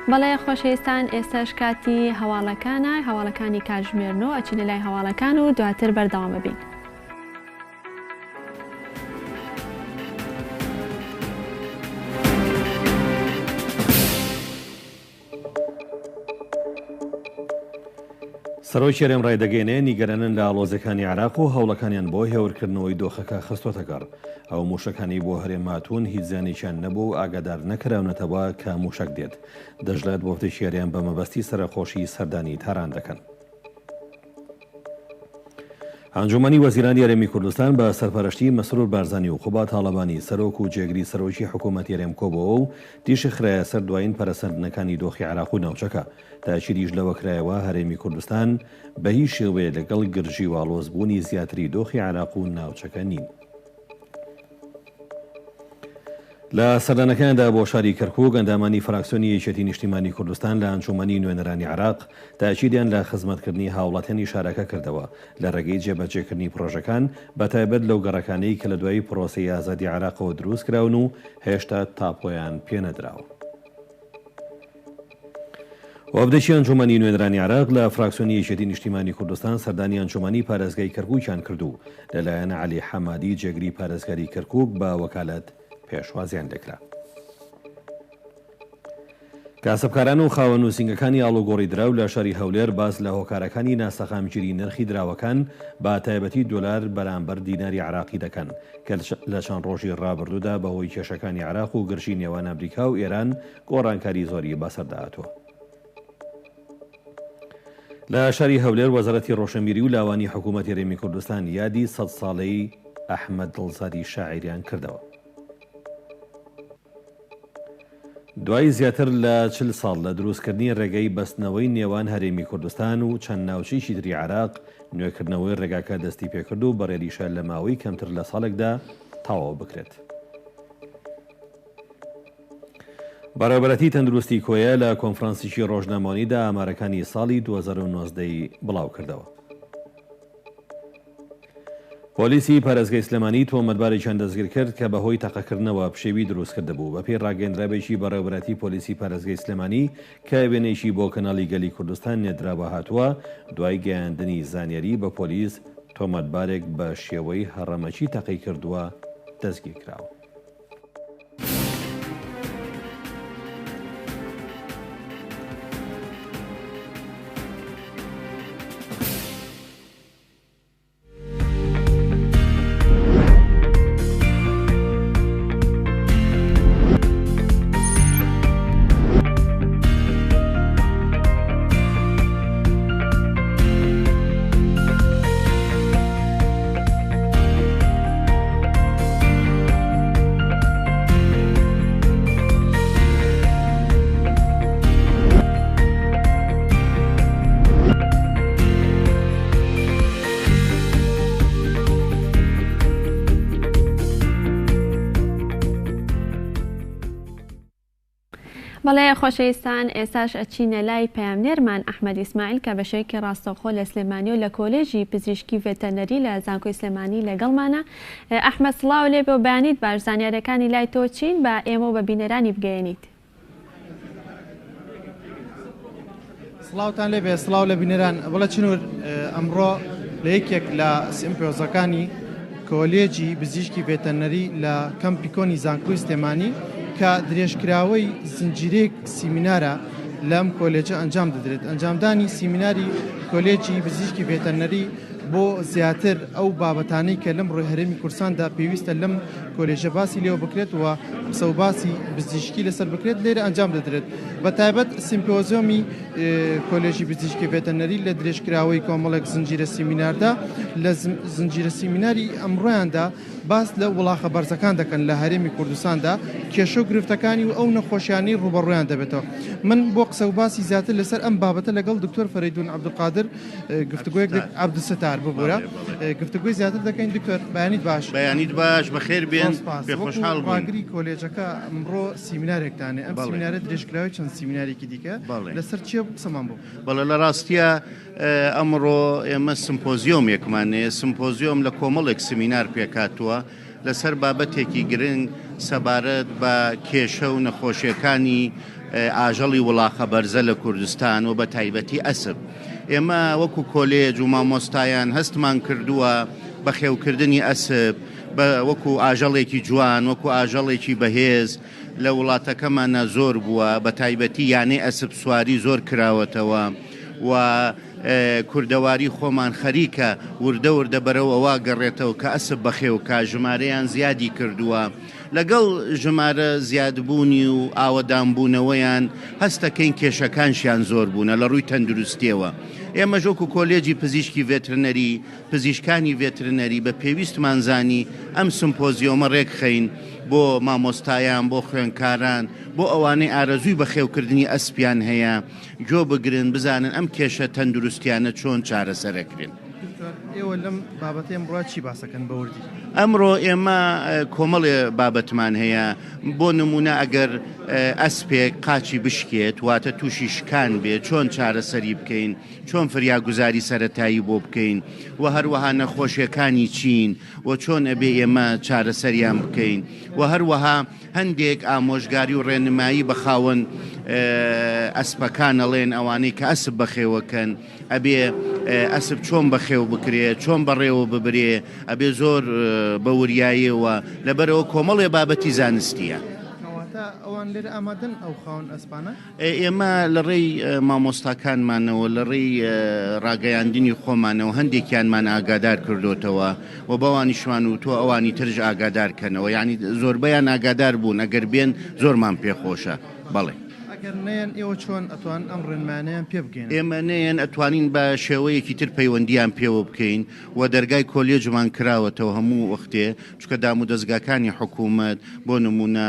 بەڵێ خۆشەویستان ئێستاش کاتی هەواڵەکانی کاتژمێرنەوە ئەچینە لای هەواڵەکان و دواتر بەردەوام ببین. سەرۆکی هەرێم ڕایدەگەێنێ نیگەرانن لە ئاڵۆزەکانی عراق و هەوڵەکانیان بۆ هێورکردنەوەی دۆخەکە خستۆتە گەڕ. ئەو موشەکانی بۆ هەرێم هاتوون هیچ زیانێکیان نەبوو و ئاگادار نەکراونەتەوە کە موشک دێت. دەژڵێت بۆ فتێکی هەرێم بە مەبەستی سەرخۆشی سەردانی تاران دەکەن. ئەنجومەنی وەزیرانی هەرێمی کوردستان بە سەرپەرشتی مەسرور بارزانی و خوبا تاڵەبانی سەرۆک و جێگری سەرۆکی حکوومەتی هەرێم کۆبەوە و دیشی خرایە سەر دوایین پەرەسەندنەکانی دۆخی عراق و ناوچەکە. تاچیریش لەوە کرایەوە هەرێمی کوردستان بە هیچ شێوەیە لەگەڵ گرژی و ئاڵۆزبوونی زیاتری دۆخی عراق و ناوچەکە نین. لە سەردانەکاندا بۆ شاری کەرکووک ئەندامانی فراکسیۆنی یەکێتی نیشتیمانی کوردستان لە ئەنجومەنی نوێنەرانی عراق تاکیدیان لە خزمەتکردنی هاوڵاتیانی شارەکە کردەوە لە ڕێگەی جێبەجێکردنی پرۆژەکان بەتایبەت لەو گەڕەکانەی کە لە دوای پرۆسەی ئازادی عراقەوە دروست کراون و هێشتا تاپۆیان پێنەدراوە. وابدەشی ئەنجومەنی نوێنەرانی عراق لە فراکسیۆنی یەکێتی نیشتیمانی کوردستان سەردانی ئەنجومەنی پارێزگای کەرکووکیان کردو لەلایەن عەلی حەمادی جێگری پارێزگاری کەرکووک بە وەکالەت پێشوازیان دەکرا. کاسبکاران و خاوەن نووسنگەکانی ئاڵوگۆڕی دراو لە شاری هەولێر باس لە هۆکارەکانی ناسەخامگیری نرخی دراوەکان با تایبەتی دۆلار بەرامبەر دیناری عراقی دەکەن کە لە چەند ڕۆژی ڕابردوودا بەهۆی کێشەکانی عراق و گرژی نێوان ئەمریکا و ئێران گۆڕانکاری زۆری بەسەرداهاتوە. لە شاری هەولێر وەزارەتی ڕۆشنبیری و لاوانی حکوومەتی هەرێمی کوردستان یادی 100 ساڵەی ئەحمەد دڵزادی شاعیریان کردەوە. دوای زیاتر لە 40 ساڵ لە دروستکردنی ڕێگەی بەستنەوەی نێوان هەرێمی کوردستان و چەند ناوچەیەکی تری عراق نوێکردنەوەی ڕێگاکە دەستی پێکرد و بەڕێریشە لە ماوەی کەمتر لە ساڵێکدا تەواو بکرێت. بەڕێوەبەرەتی تەندروستی کۆیە لە کۆنفرانسیشی ڕۆژنامەوانیدا ئامارەکانی ساڵی 2019 بڵاو کردەوە. پۆلیسی پارێزگای سلێمانی تۆمەتبارێکیان دەستگیر کرد کە بەهۆی تەقەکردنەوە پشێوی دروست کرده بوو بە پێی ڕاگەیەندرابێکی بەڕێوەبەرەتی پۆلیسی پارێزگای سلێمانی کە وێنەیەکی بۆ کەناڵی گەلی کوردستان نێدراوە هاتووە دوای گەیاندنی زانیاری بە پۆلیس تۆمەتبارێک بە شێوەی هەڕەمەکی تەقەی کردووە دەستگیر کراوە. بەڵێ خۆشەویستان ئێستاش ئەچینە لای پەیامنێرمان ئەحمەد ئیسماعیل کە بەشێکی ڕاستەوخۆ لە سلێمانی و لە کۆلێژی پزیشکی ڤێتەرنەری لە زانکۆی سلێمانی لەگەڵمانە. ئەحمەد سڵاو لێ بێ و بەیانیت باش زانیاریەکانی لای تۆ چین بە ئێمە و بە بینەرانی بگەیەنیت. سڵاوتان لێبێ سڵاو لە بینەران. بەڵێ چنوور ئەمڕۆ لە یەکێک لە سیمپۆزەکانی کۆلێجی پزیشکی ڤێتەرنەری لە کەمپی کۆنی زانکۆی سلێمانی کە درێژکراوەی زنجیرەیەک سیمینارە لەم کۆلێجە ئەنجام دەدرێت. ئەنجامدانی سیمیناری کۆلێجی پزیشکی ڤێتەرنەری بۆ زیاتر ئەو بابەتانەی کە لەم ڕۆی هەرێمی کوردستاندا پێویستە لەم کۆلێژە باسی لێوە بکرێت و قسە و باسی پزیشکی لەسەر بکرێت لێرە ئەنجام دەدرێت. بە تایبەت سیمپۆزیۆمی کۆلێژی پزیشکی ڤێتەرنەری لە درێژکراوەی کۆمەڵێک زنجیرە سیمیناردا لە زنجیرە سیمیناری ئەمڕۆیاندا باس لە وڵاخە بەرزەکان دەکەن لە هەرێمی کوردستاندا کێشە و گرفتەکانی و ئەو نەخۆشیانەی ڕوبەڕویان دەبێتەوە. من بۆ قسە و باسی زیاتر لەسەر ئەم بابەتە لەگەڵ دکتۆر فەریدون عەبدولقادر گفتگویەک عەبدولستار ببوورە گفتگوی زیاتر دەکەین. دکتۆر بەیانیت باش. بەیانیت باش بەخێر بێن پێ خۆشحاڵ بووین. ڕاگری کۆلێجەکە ئەمڕۆ سیمینارێکدانێ ئەم سیمینارە درێژکراوی چەند سیمینارێکی دیکە لەسەر چیە قسەمان بوو؟ بەڵێ لە ڕاستیە ئەمڕۆ ئێمە سمپۆزیۆمێکمانەیە سمپۆزیۆم لە کۆمەڵێک سیمینار پێکاتووە لەسەر بابەتێکی گرنگ سەبارەت بە کێشە و نەخۆشیەکانی ئاژەڵی وڵاخە بەرزە لە کوردستان و بە تایبەتی ئەسب. ئێمە وەکو کۆلێج و مامۆستایان هەستمان کردووە بە خێوکردنی ئەسب وەکو ئاژەڵێکی جوان، وەکو ئاژەڵێکی بەهێز لە وڵاتەکەمانە زۆر بووە، بە تایبەتی یانەی ئەسب سواری زۆر کراوەتەوە و کوردەواری خۆمان خەریکە وردە وردە بەرەوەوا گەڕێتەوە کە ئەسب بەخێو کا ژمارەیان زیادی کردووە. لەگەڵ ژمارە زیادبوونی و ئاوەدانبوونەوەیان هەستەکەین کێشەکانشیان زۆر بوونە لە ڕووی تەندروستیەوە. ئێمە ژۆک و کۆلێجی پزیشکی ڤێترنەری پزیشکانی ڤێترنەری بە پێویستمانزانی ئەم سمپۆزیۆمە ڕێکخەین بۆ مامۆستایان، بۆ خوێنکاران، بۆ ئەوانەی ئارەزووی بە خێوکردنی ئەسپیان هەیە گوێ بگرن بزانن ئەم کێشە تەندروستیانە چۆن چارەسەرەکرێن. ئێوە لەم بابەتێ ئەمڕۆ چی باسەکەن بەوردی؟ ئەمڕۆ ئێمە کۆمەڵێ بابەتمان هەیە. بۆ نمونە ئەگەر ئەسپێک قاچی بشکێت واتە تووشی شکان بێت چۆن چارەسەری بکەین، چۆن فریاگوزاری سەرەتایی بۆ بکەین و هەروەها نەخۆشیەکانی چین و چۆن ئەبێ ئێمە چارەسەریان بکەین و هەروەها هەندێک ئامۆژگاری و ڕێنمایی بە خاوەن ئەسپەکانەڵێن ئەوانەی کە ئەسب بەخێوەکەن ئەبێ ئەسب چۆن بەخێو بکرێت، چۆن بەڕێوە ببرێ، ئەبێ زۆر بە وریاییەوە لەبەرەوە کۆمەڵێ بابەتی زانستیە. ئەوان لێرە ئامادەن ئەو خاوەن ئەسپانە؟ ئێمە لە ڕێی مامۆستاکانمانەوە لە ڕێی ڕاگەیاندنی خۆمانەوە هەندێکیانمان ئاگادار کردوتەوە و بەوانیشمان و تۆ ئەوانی ترژ ئاگادارکەنەوە، یعنی زۆربەیان ئاگادار بوون ئەگەر بێن زۆرمان پێخۆشە. بەڵێ ئەگەر نەیەن ئێوە چۆن ئەتوان ئەم ڕێنمانیان پێ بگەین؟ ئێمە نەیەن ئەتوانین بە شێوەیەکی تر پەیوەندیان پێوە بکەین و دەرگای کۆلێجمان کراوەتەوە هەموو وەختێ چکە دام و دەستگاکانی حکوومەت بۆ نمونە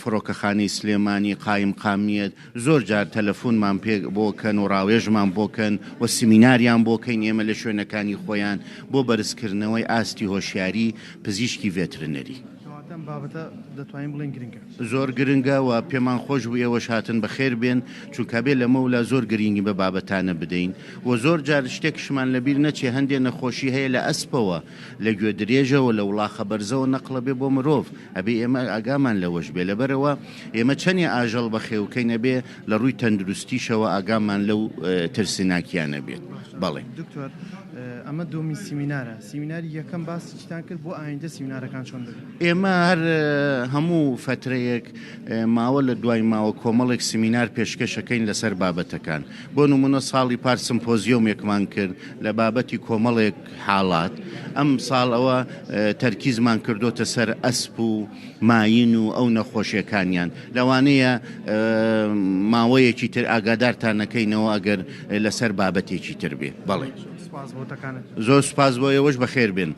فڕۆکەخانەی سلێمانی قایم قامیت زۆر جار تەلەفۆنمان پێ بۆکەن و ڕاوێژمان بۆکەن و سیمیناریان بۆکەین ئێمە لە شوێنەکانی خۆیان بۆ بەرزکردنەوەی ئاستی هۆشیاری پزیشکی ڤێترنەری. بابەتە دەتوانین بڵێن گرنگە، زۆر گرنگە و پێمان خۆش بوو ئێوەش هاتن بەخێر بێن چونکە بێ لەمە ولا زۆر گرنگی بە بابەتانە بدەین و زۆر جار شتێکشمان لەبیر نەچێ هەندێک نەخۆشی هەیە لە ئەسپەوە لە گوێ درێژەوە لە وڵاخە بەرزەوە نەقڵە بێ بۆ مرۆڤ ئەبێ ئێمە ئاگامان لەوەش بێ لەبەرەوە ئێمە چەندی ئاژەڵ بەخێوکەی نەبێ لە ڕووی تەندروستیشەوە ئاگامان لەو ترسناکیانە بێت. بەڵێ دکتۆر ئەمە دومی سیمینارە، سیمیناری یەکەم باسی چیتان کرد بۆ ئایندە سیمینارەکان چۆن دەبێت؟ ئێمە هەر هەموو فترەیەک ماوە لە دوای ماوە کۆمەڵێک سیمینار پێشکەشەکەین لەسەر بابەتەکان. بۆ نمونە ساڵی پار سمپۆزیۆمێکمان کرد لە بابەتی کۆمەڵێک حاڵات. ئەم ساڵ ئەوە تەرکیزمان کردوتە سەر ئەسپ و ماین و ئەو نەخۆشیەکانیان لەوانەیە ماوەیەکی تر ئاگادارتانەکەینەوە ئەگەر لەسەر بابەتێکی تر بێ. بەڵێ زۆر سپاس بۆ ئێوەش بەخێر بێن.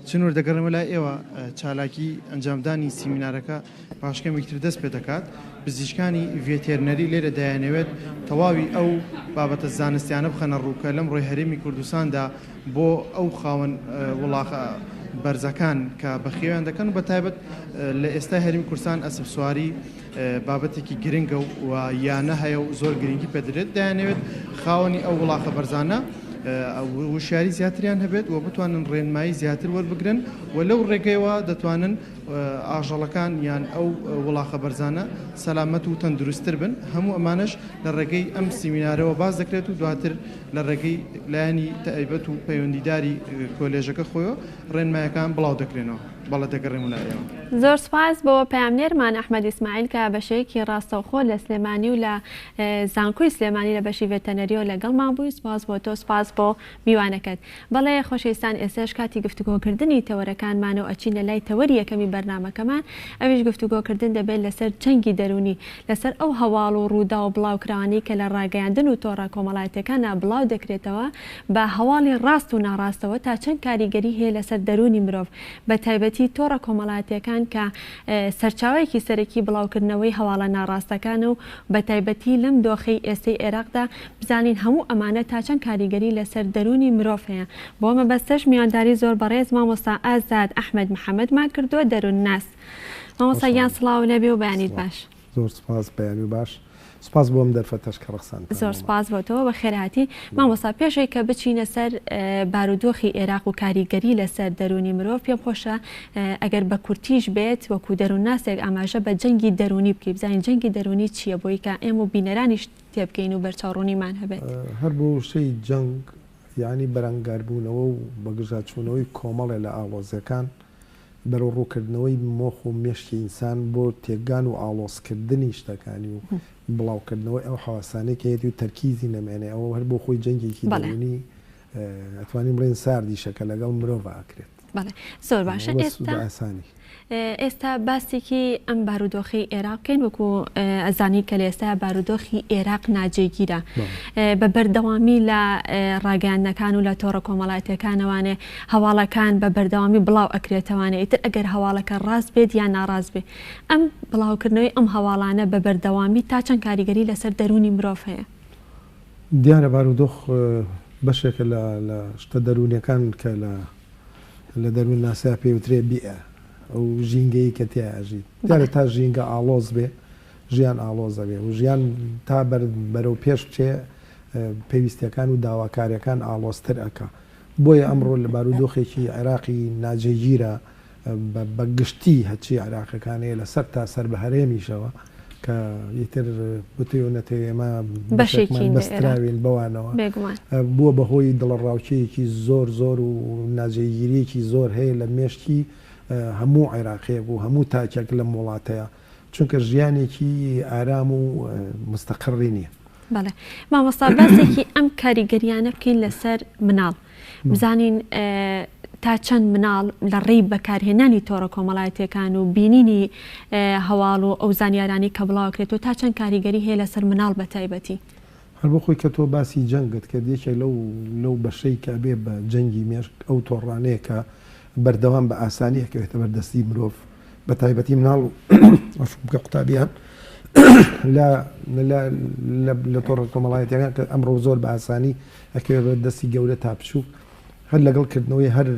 چنوور دەگەڕمە لای ئێوە چالاکی ئەنجامدانی سیمینارەکە پاشکەمێکتر دەست پێ دەکات. پزیشکانی ڤێتێرنەری لێرە دەیانەوێت تەواوی ئەو بابەتە زانستیانە بخەنە ڕووکە لەم ڕۆی هەرێمی کوردستاندا بۆ ئەو خاوەن وڵاخە بەرزەکان کە بەخێویان دەکەن و بەتایبەت لە ئێستای هەرێمی کوردستان ئەسب سواری بابەتێکی گرنگە و یانە هەیە و زۆر گرنگی پێدرێت دەیانەوێت خاوەنی ئەو وڵاخە بەرزانە وشیاری زیاتریان هەبێت و بتوانن ڕێنمایی زیاتر وەربگرن و لەو ڕێگەیەوە دەتوانن ئاژەڵەکان یان ئەو وڵاخە بەرزانە سەلامەت و تەندروستتر بن. هەموو ئەمانش لە ڕێگەی ئەم سیمینارەوە باز دەکرێت و دواتر لە ڕێگەی لایەنی تایبەت و پەیوەندیداری کۆلێژەکە خۆیەوە ڕێنمایەکان بڵاو دەکرێنەوە. بەڵە دەگەڕێمە لایەوە. زۆر سپاس بۆ پامنێرمان ئەحمەد ئیسماعیل کە بەشەیەکی ڕاستەوخۆ لە سلێمانی و لە زانکۆی سلێمانی لە بەشی ڤێتەنەریەوە لەگەڵمان بووی. سپاس بۆ تۆ، سپاس بۆ میوانەکەت. بەڵێ خۆشەویستان ئێستاش کاتی گفتوگۆکردنی تەوەرەکانمانە و ئەچین لە لای تەوەری یەکەمی بەرنامەکەمان. ئەویش گفتوگۆکردن دەبێت لەسەر چەنگی دەرونی، لەسەر ئەو هەواڵ و ڕوودا و بڵاوکراوانی کە لە ڕاگەیاندن و تۆڕە کۆمەڵایەتەکانە بڵاو دەکرێتەوە بە هەواڵی ڕاست و ناڕاستەوە تا چەند کاریگەری هەیە لەسەر دەرونی مرۆڤ بە تایبەتی تۆڕە کۆمەڵایەتەکان کە سەرچاوەیەکی سەرەکی بڵاوکردنەوەی هەواڵە ناڕاستەکان و بە تایبەتی لەم دۆخەی ئێستەی عێراقدا بزانین هەموو ئەمانە تا چەند کاریگەری لەسەر دەرونی مرۆڤ هەیە. بۆ مەبەستەش میوانداری زۆر بەڕێز مامۆستا ئازاد ئەحمەد محەممەدمان کردووە دەروون ناس. مامۆستا گیان سڵاو لەبێ و بەیانیت باش. زۆر سپاس بەیانی باش سپاس بۆم دەرفەتەش کە ڕخسان زۆر سپاس بۆتەوە بە خێرهاتی مامۆستا پێشەی کە بچینە سەر بارودۆخی عێراق و کاریگەری لەسەر دەرونی مرۆڤ پێم خۆشە ئەگەر بە کورتیش بێت وەکو دەروونناسێک ئاماژە بە جەنگی دەرونی بکەیت بزانین جەنگی دەرونی چییە بۆی کە ئێمە و بینەرانیش تێبکەین و بەرچاوڕوونیمان هەبێت هەر بۆ شەی جەنگ یعنی بەرەنگاربوونەوە و بەگژاچوونەوەی کۆمەڵێ لە ئاڵۆزەکان بەرەو ڕووکردنەوەی مۆخ و مێشتی ئینسان بۆ تێگان و ئاڵۆزکردنی شتەکانی و بڵاوکردنەوەی ئەو حواسانەی کە هێتی و تەرکیزی نەمێنێ ئەوە هەر بۆ خۆی جەنگێکی دەرونی ئەتوانین بڵێن ساردی شەکە لەگەڵ مرۆڤ ئاکرێت. بەڵێ زۆر باشە ئێستا باسێکی ئەم بارودۆخی عێراق بکەین وەکو ئەزانی کە لە ئێستا بارودۆخی عێراق ناجێگیرە بە بەردەوامی لە ڕاگەیاندنەکان و لە تۆڕە کۆمەڵایەتیەکانەوانێ هەواڵەکان بە بەردەوامی بڵاو ئەکرێتەوانێ ئیتر ئەگەر هەواڵەکە ڕاست بێت یان ناڕاست بێت ئەم بڵاوکردنەوەی ئەم هەواڵانە بە بەردەوامی تا چەند کاریگەری لەسەر دەرونی مرۆڤ هەیە؟ دیارە بارودۆخ بەشێکە لە شتە دەرونیەکان کە لە دەروون ناسا پێوترێ بیئە ئەو ژینگەی کە تیاژیت دیارە تا ژینگە ئاڵۆز بێ ژیان ئاڵۆزە بێ و ژیان تا بەرەو پێش بچێ پێویستیەکان و داواکاریەکان ئاڵۆزتر ئەکا بۆیە ئەمڕۆ لە بارودۆخێکی عێراقی ناجێگیرە بە گشتی هەچی عێراقەکانەیە لەسەر تا سەر بە هەرێمیشەوە کە ئیتر بتێونەتێ ئێمە بەستراوین بەوانەوە بووە بەهۆی دڵڕاوچەیەکی زۆر و ناجێگیریەکی زۆر هەیە لە مێشتی هەموو عێراقیەک و هەموو تاکێک لەم وڵاتەیە چونکە ژیانێکی ئارام و مستەقڕی نییە. بەڵێ مامۆستا باسێکی ئەم کاریگەریانە بکەین لەسەر مناڵ بزانین تا چەند مناڵ لە ڕێی بەکارهێنانی تۆڕە کۆمەڵایەتیەکان و بینینی هەواڵ و ئەو زانیارانی کە بڵاوکرێت و تا چەند کاریگەری هەیە لەسەر مناڵ بە تایبەتی هەر بۆ خۆی کە تۆ باسی جەنگت کرد یەکێک لەو بەشەی کە بێ بە جەنگی مێش ئەو تۆڕانەیە کە بەردەوام بە ئاسانی ئەکەوێتە بەردەستی مرۆڤ بە تایبەتی مناڵ و بکە قوتابیان لە تۆڕە کۆمەڵایەتیەکان کە ئەمڕۆ زۆر بە ئاسانی ئەکەوێت بەردەستی گەورە تا بچووک هەر لەگەڵکردنەوەی هەر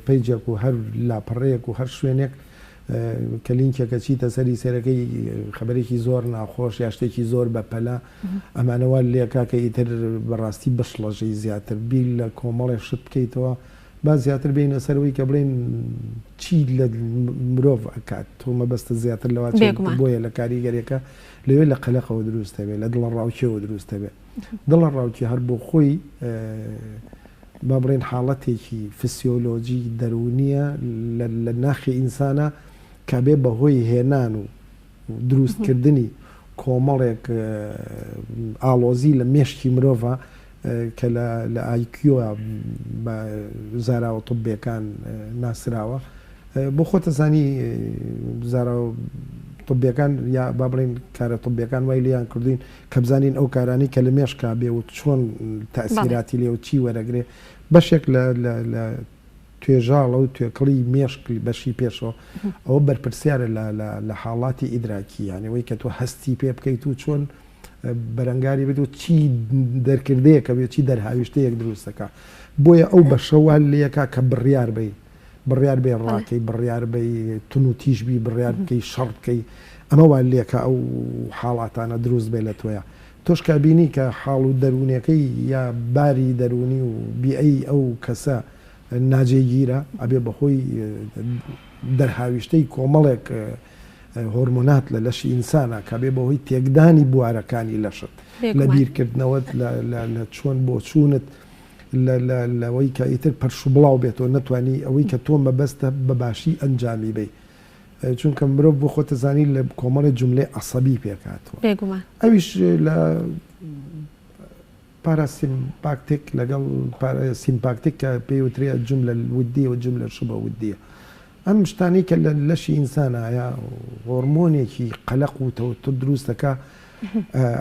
پەیجێک و هەر لاپەڕەیەک و هەر شوێنێک کە لینکێکە چیتە سەری سەرەکەی خەبەرێکی زۆر ناخۆش یا شتێکی زۆر بەپەلا ئەمانەوە لێکا کە ئیتر بەڕاستی بەشڵەژەی زیاتر بیر لە کۆمەڵێ شت بکەیتەوە با زیاتر بینە سەرەوەی کە بڵێن چی لە مرۆڤ ئەکات تۆ مەبەستە زیاتر لەوە بۆیە لە کاریگەریەکە لەوێ لە قەلەقەوە دروستە بێت لە دڵە ڕاوچەوە دروستە بێت دڵە ڕاوچی هەر بۆ خۆی با بڵێن حاڵەتێکی فسیۆلۆجی دەرونیە لە ناخی ئینسانە کە بێ بەهۆی هێنان و دروستکردنی کۆمەڵێک ئاڵۆزی لە مێشتی مرۆڤە کە لە ئایکیۆ بە زاراوە طبیەکان ناسراوە بۆ خۆتە زانی زاراوە طبیەکان یا با بڵێن کارە طبیەکان وای لیان کردوین کە بزانین ئەو کارانی کە لە مێشکا بێ و چۆن تەسیراتی لێ و چی وەرەگرێ بەشێک لە توێژاڵە و توێکڵی مێشکی بەشی پێشەوە ئەوە بەرپرسیارە لە حاڵاتی ئیدراکی یانی وەی کە تۆ هەستی پێ بکەیت و چۆن بەرەنگاری بێت و چی دەرکردەیە کە بێت چی دەرهاویشتەیەک دروستەکە بۆیە ئەو بەشەوە لەکە کە بڕیار بێ بڕیار بێ ڕاکەی بڕیار بێ تون و تیژبی بڕیار بکەی شەڕ بکەی ئەمەوە لێکە ئەو حاڵاتانە دروست بێ لە تۆیە تۆش کابینی کە حاڵ و دەرونیەکەی یا باری دەرونی و بیئەی ئەو کەسە ناجێگیرە ئەبێ بەخۆی دەرهاویشتەی کۆمەڵێک هۆرمۆنات لە لەشی ئینسانە کە بێ بەهۆی تێکدانی بوارەکانی لەشت لە بیرکردنەوەت لە چۆن بۆ چوونت لەوەی کە ئیتر پەرش و بڵاو بێتەوە نەتوانی ئەوەی کە تۆ مەبەستە بەباشی ئەنجامی بێ چونکە مرۆڤ بۆ خۆتە زانی لە کۆمەڵی جملەی عەسەبی پێکاتەوە ئەویش لە پاراسیمپاکتیک لەگەڵ سیمپاکتیک کە پێوترێ جملە ودیە و جملە شبە ودیە ئەم شتانی کە لە لەشی ئینسانە یا هۆرمۆنێکی قەلەق و تەوتر دروستەکە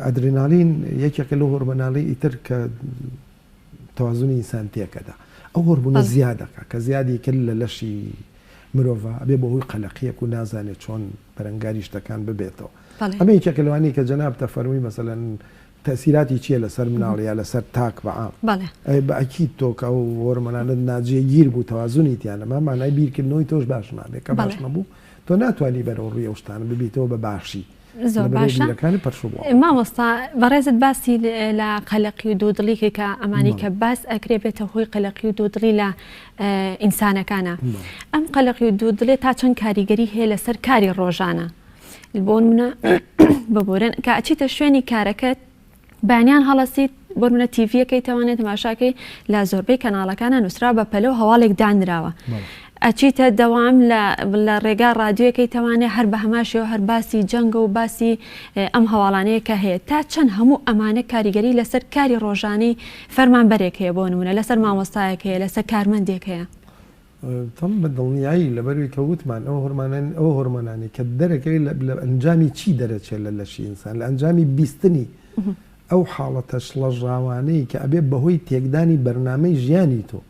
ئەدرێنالین یەکێکە لە هۆرمۆناڵی ئیتر کە تەوازونی ئینسان تێکەدا ئەو هۆرمۆنە زیادەکە کە زیادی کرد لە لەشی مرۆڤە ئەبێ بەهۆی قەلەقیەک و نازانێت چۆن بەرەنگاری شتەکان ببێتەوە ئەمە یەکێکە لەوانەیە کە جەناب تەفەرمووی مەسەلەن تەسیراتی چییە لەسەر مناڵ یا لەسەر تاک بەعام بەئەکید تۆکە و هۆرمۆنانت ناجێگیر بوو تەوازونی تیانە مامانای بیرکردنەوەی تۆش باش نابێت کە باش نەبوو تۆ ناتوانانی بەرەو ڕووی ئەو شتانە ببیتەوە بە باشی زۆر باشە مامۆستا بەڕێزت باسی لە قەلەقی و دوودڵی کە ئەمانی کە باس ئەکرێ بێتە هۆی قەلەقی و دوودڵی لە ئینسانەکانە ئەم قەلەقی و دوودڵێ تا چەند کاریگەری هەیە لەسەر کاری ڕۆژانە بۆ منە ببورن کە ئەچیتە شوێنی کارەکەت بانیان هەڵەسیت بۆ منە تیڤەکەی توانێت تەماشاکەی لە زۆربەی کەناڵەکانە نووسرا بە پەلە و هەواڵێک دانراوە ئەچیتە دەوام لە ڕێگا ڕادیۆەکەی توانێت هەر بە هەماشەوە هەر باسی جەنگە و باسی ئەم هەواڵانەیە کە هەیە تا چەند هەموو ئەمانە کاریگەری لەسەر کاری ڕۆژانی فەرمانبەرێک هەیە بۆ نمونە لەسەر مامۆستایەک هەیە لەسەر کارمەندێک هەیە تەم بە دڵنیایی لەبەروی کە وتمان ئەو هۆرمۆنانی کە دەرەکەی لە ئەنجامی چی دەرەچێت لە لەشی ئینسان لە ئەنجامی بیستنی ئەو حاڵەتەش لە ژاوانەی کە ئەبێ بەهۆی تێکدانی بەرنامەی ژیانی تۆ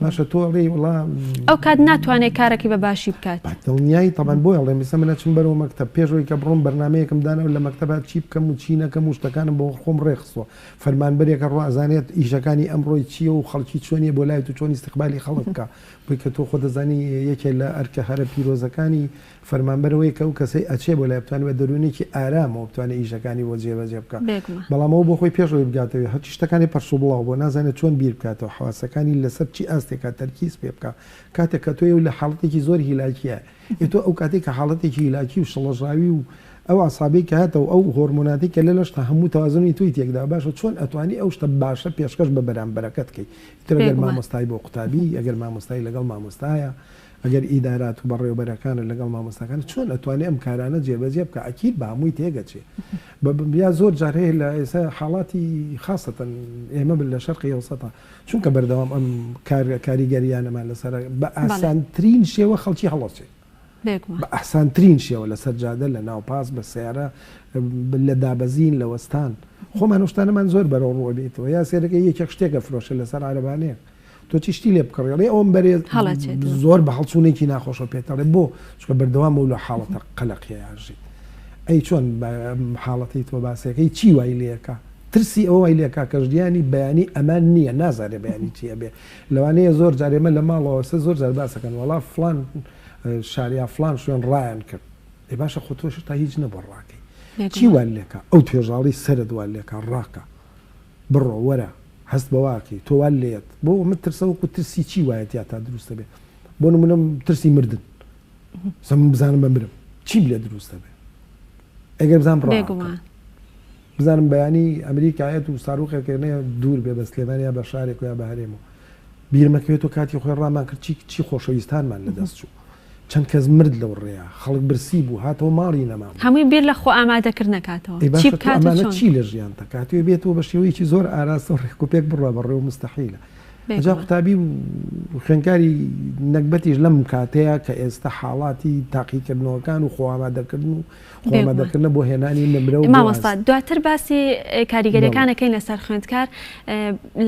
باشە تۆ ڕێ وڵام ئەو کات ناتوانێت کارێکی بە باشی بکات دڵنیایی تەبان بۆ ئەڵێ میسە منە چم بەرەوە مەکتەب پێشەوەی کە بڕۆم بەرنمەیەکم دانا لە مەکتەبات چی بکەم و چی نەکەم و شتەکانم بۆ خۆم ڕێخستەوە فەرمانبەرێکە ڕازانێت ئیشەکانی ئەمڕۆی چییە و خەڵکی چۆنیە بۆ لای تو چۆن استقبالی خەڵک بکە بۆی کە تۆ خۆ دەزانی یەکێک لە ئەرکە هەرە پیرۆزەکانی فەرمانبەرەوەی کە ئەو کەسەی ئەچێ بۆ لای بتوانێت دەرونێکی ئارامەوە بتوانێت ئیشەکانی بۆ جێبەجێ بکە بەڵامەوە بۆ خۆی پێشەوەی بگاتەوە هەرچی شتەکانی پەرسو بڵاو بۆ نازانێت چۆن بیر بکاتەوە حواسەکانی لەسەر چی ئاستێکا تەرکیز پێ بکە کاتێک کە تۆ لە حاڵەتێکی زۆر هیلاکیە تۆ ئەو کاتێک کە حاڵەتێکی هیلاکی و شڵەژاوی و ئەو ئاسابەی کە هاتەوە ئەو هۆرمۆناتی کە لە لەشتا هەموو تەوازنی توی تێکدا باشە چۆن ئەتوانی ئەو شتە باشە پێشکەش بە بەرامبەرەکەت بکەیت ترگەر مامۆستای بۆ قوتابی ئەگەر مامۆستای لەگەڵ مامۆستایە ئەگەر ئیدارات و بەڕێوەبەرەکانە لەگەڵ مامۆستاکان چۆن ئەتوانێت ئەم کارانە جێبەجێ بکە ئەکید بە هەمووی تێگەچێ یا زۆر جار هەیە لە ئێستا حاڵاتی خاستەن ئێمە لە شەرقی ئەوسەتا چونکە بەردەوام ئەم کاریگەریانەمان لەسەر بە ئاسانترین شێوە خەڵکی هەڵەچێت بە ئاسانترین شێوە لەسەر جادە لە ناوپاس بە سیارە لە دابەزین لە وەستان خۆمان شتانەمان زۆر بەرەو ڕوە بێتەوە یا سێرەکە یەکێک شتێکە فرۆشە لەسەر عارەبانەیە تۆ چیشتی لێ بکڕێڵێ ئەوم بەرێت زۆر بە هەڵچوونێکی ناخۆشە پێێتەڵێ بۆ چکە بەردەوام و لە حاڵەتە قەلەقیە یاژیت ئەی چۆن حاڵەتی تۆ باسەکەی چی وای لێەکە ترسی ئەو وای لێکا کەژدیانی بەیانی ئەمان نییە نازارێ بەیانی چیە بێ لەوانەیە زۆر جارێمە لە ماڵەوەسە زۆر جار باسەکەن وڵا فلان شاریا فلان شوێن ڕایان کرد ئێ باشە خۆ تۆش تا هیچ نەبڕاکەی چی وان لێکە ئەو توێژاڵی سەرت وان لێکە ڕاکە بڕۆ وەرە هەست بەواکی تۆوان لێت بۆ من ترسەوەکو ترسی چی وایەت یا تا دروستە بێ بۆ نمونەم ترسی مردن سم بزانم بمرم چی لێ دروستە بێ ئەگەر بزانم بزانم بەیانی ئەمریکایەت و ساروخێکردنەیە دوور بێ بە سلێمانیا بە شارێک یا بە هەرێمەوە بیرمەکەوێت و کاتی خۆی ڕامان کرد چی خۆشەویستانمان لەدەست چوو چەند کەس مرد لەو ڕێیا خەڵک برسی بوو هاتەوە ماڵی نەمام هەمووی بیر لە خۆ ئامادەکرد نکاتەوە چی لە ژیان تەکاتوێ بێتەوە بە شێوەیەکی زۆر ئاراستە و ڕێکوپێک بڕە بەڕێ و مستەحیلە ئەجا قوتابی و خوێنکاری نەکبەتیش لەم کاتەیە کە ئێستا حاڵاتی تاقیکردنەوەکان و خۆئامادەکردن و خۆئامادەکردنە بۆ هێنانی نمرە و مامۆستا دواتر باسی کاریگەریەکانەکەین لەسەر خوێندکار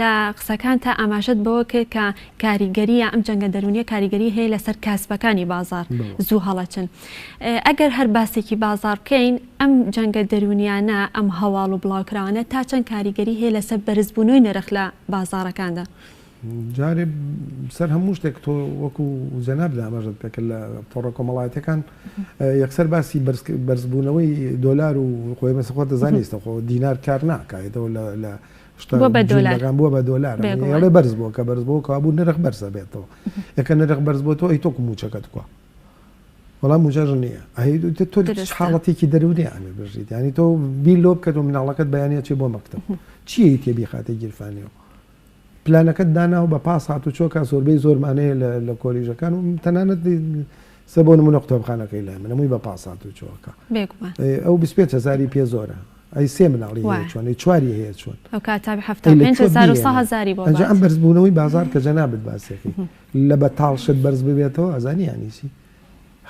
لە قسەکان تا ئاماژەت بەوە کە کاریگەریە ئەم جەنگە دەرونیە کاریگەری هەیە لەسەر کاسبەکانی بازار زوو هەڵەچن ئەگەر هەر باسێکی بازار بکەین ئەم جەنگە دەرونیانە ئەم هەواڵ و بڵاوکراوانە تا چەند کاریگەری هەیە لەسەر بەرزبوونەوەی نرخ لە بازارەکاندا جارێ سەر هەموو شتێک تۆ وەکو جەناب دامەژت پێکرد لە تۆڕە کۆمەڵایەتەکان یەکسەر باسی بەرزبوونەوەی دۆلار و خۆی مەسەخۆ دەزانیستە خۆ دینار کار ناکایەوە لە شتەکان بووە بە دۆلار ئەڵێ بەرز بووە کە بەرز بۆ کابوو نرخ بەرزە بێتەوە یەکە نرخ بەرز بۆ تۆ ئەی تۆ موچەکەت کووە وەڵام موجەژ نییە تۆ حاڵەتێکی دەرونی ئەمێ بژیت ینی تۆ بیر لۆ بکەت و مناڵەکەت بەیانە چێ بۆ مەکتەب چیە تێبی خاتە گیرفانیەوە پلانەکەت داناو بە پاس هات و چۆکە زۆربەی زۆرمانەیە لە کۆلیژەکان و تەنانەت سە بۆ نمونە قوتابخانەکەی لای منەمووی بە پاس هات و چۆکە ئەو 25,000 پێ زۆرە ئەی سێ مناڵی چۆن چواری هەیە چۆن ئەنجا ئەم بەرزبوونەوەی بازار کە جەنابەت باسێکی لە بەتاڵشت بەرز ببێتەوە ئەزانی یانیسی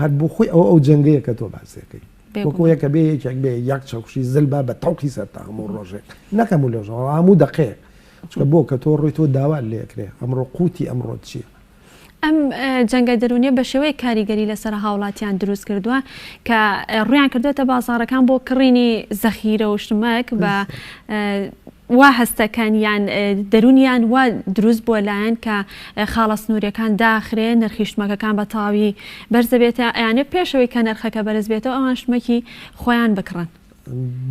هەر بۆ خۆی ئەو جەنگەیە کە تۆ باسێکەکەی وەکو یەکە بێ یەکێک بێ یەک چەوشی زلبا بە تەوقی سەر تا هەموو ڕۆژێک نەکەم و لەژەوە هەموو دەقەیەک چکە بۆ کە تۆ ڕۆی تۆ داوات لێکرێ ئەمڕۆ قوتی ئەمڕۆ چییە ئەم جەنگە دەرونیە بە شێوەیە کاریگەری لەسەر هاوڵاتیان دروست کردووە کە ڕویان کردوێتە بازارەکان بۆ کڕینی زەخیرە و شتمەک بە وا هەستەکەن یان دەرونیان وا دروست بۆ لایەن کە خاڵە سنووریەکان داخرێ نرخی شتمەکەکان بە تاوی بەرز بێتە یانێ پێشەوەی کە نرخەکە بەرز بێتەوە ئەوان شتمەکی خۆیان بکڕن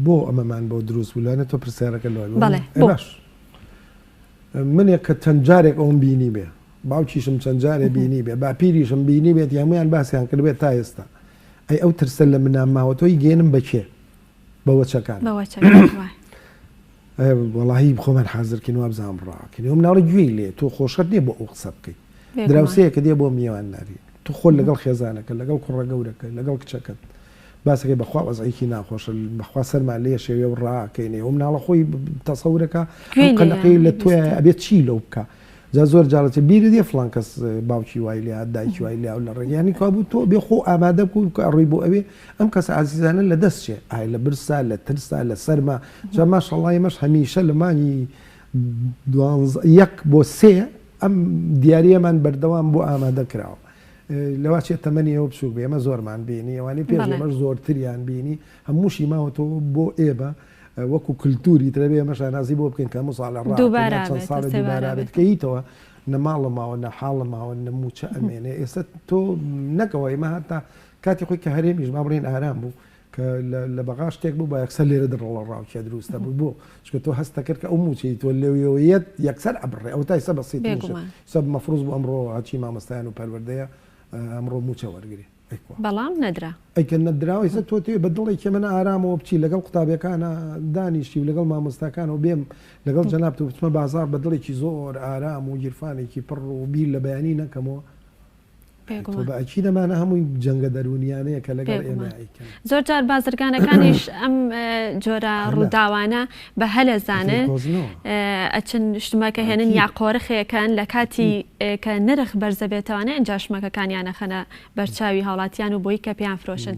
بۆ ئەمەمان بۆ دروست بوولانە تۆ پرسیارەکە بەڵێ باش منێک کە چەند جارێک ئەوم بینی بێ باوکیشم چەند جارێ بینی بێ باپیریشم بینی بێت هەمویان باسییان کردبێت تا ئێستا ئەو ترسە لە منام ماوە تۆی گێنم بەکێ بەوە چەکان وەڵاهی خۆمان حازرکردن وابزانام ڕاکردن ئەو مناڵی گوێی لێ تۆ خۆشت نییە بۆ ئەو قسە بکەیت دراوسەیەکە دێ بۆ میێوان ناری تو خۆل لەگەڵ خێزانەکە لەگەڵ کوڕە گەورەکە لەگەڵ کچەکەت باسەکەی بەخوا وەزعیکی ناخۆشە بەخوا سەرمان لێ شێوێ و ڕاکەینێ ئەو مناڵە خۆی تەسەورەکە قەنەقەی لە تۆ ئەبێت چی لەو بکە جا زۆر جاڵەتی بیری دێ فڵان کەس باوکی وای لێ دایکی وای لێ لە ڕێگەیانی کابوو تۆ بێ خۆ ئامادە بکو کە ڕووی بۆ ئەوێ ئەم کەس عزیزانە لە دەست چێ ئای لە برسا لە ترسا لە سەرما جا ماشەڵڵای مەش هەمیشە لەمانی 1 بۆ 3 ئەم دیارەمان بەردەوام بۆ ئامادە کراوە لەوا چێت تەمەنی ئەوە بچوو بێ ئێمە زۆرمان بینی ئەوانی پێ ئێمەش زۆرتریان بینی هەمووشی ماوەتەوە بۆ ئێبە وەکو کللتوری ترەبێ مەشانازی بۆ بکەین کە مووسڵ لە ڕاچەند ساڵ دووبارابێت کەیتەوە نەماڵە ماوە نە حاڵە ماوە نەموچە ئەمێنێ ئێستا تۆ نەکەوە ئێمە هەتا کاتی خۆی کە هەرێمیش ما بڕێن ئارام بوو کە لە بەغا شتێک بوو بە یەکسەر لێرە دڕڵە ڕاوکە دروستە بوو بۆ چکە تۆ هەستە کرد کە ئەو موچەی تۆ لەوێت یەکسەر ئەبڕێ ئەو تای سە بەسیت سەب مەفروز بوو ئەمڕۆ هاچی مامەستایان و پەروەردەیە ئەمڕۆ موچە وەرگری بەڵام نەدرا ئەیکە نەدراوی سە تۆ تێ بە دڵێکی منە ئارامەوە بچی لەگەڵ قوتابیەکانە دانیشتی و لەگەڵ مامۆستاکانەوە بێم لەگەڵ جەناب تۆ بچمە بازار بە دڵێکی زۆر ئارام و گیرفانێکی پڕ و بیر لە بەیانی نەکەمەوە بەچی دەمانە هەمووی جەنگە دەرونیانەیە کە لەگەڵ ئێمە زۆر جار بازرگانەکانیش ئەم جۆرە ڕووداوانە بە هەلەزانن ئەچن شتمەکە هێنن یا قۆرخەکەن لە کاتی کە نرخ بەرزەبێتەوانە ئەنج شتمەکەکانیانە خەنە بەرچاوی هاوڵاتیان و بۆی کە پێیان فرۆشن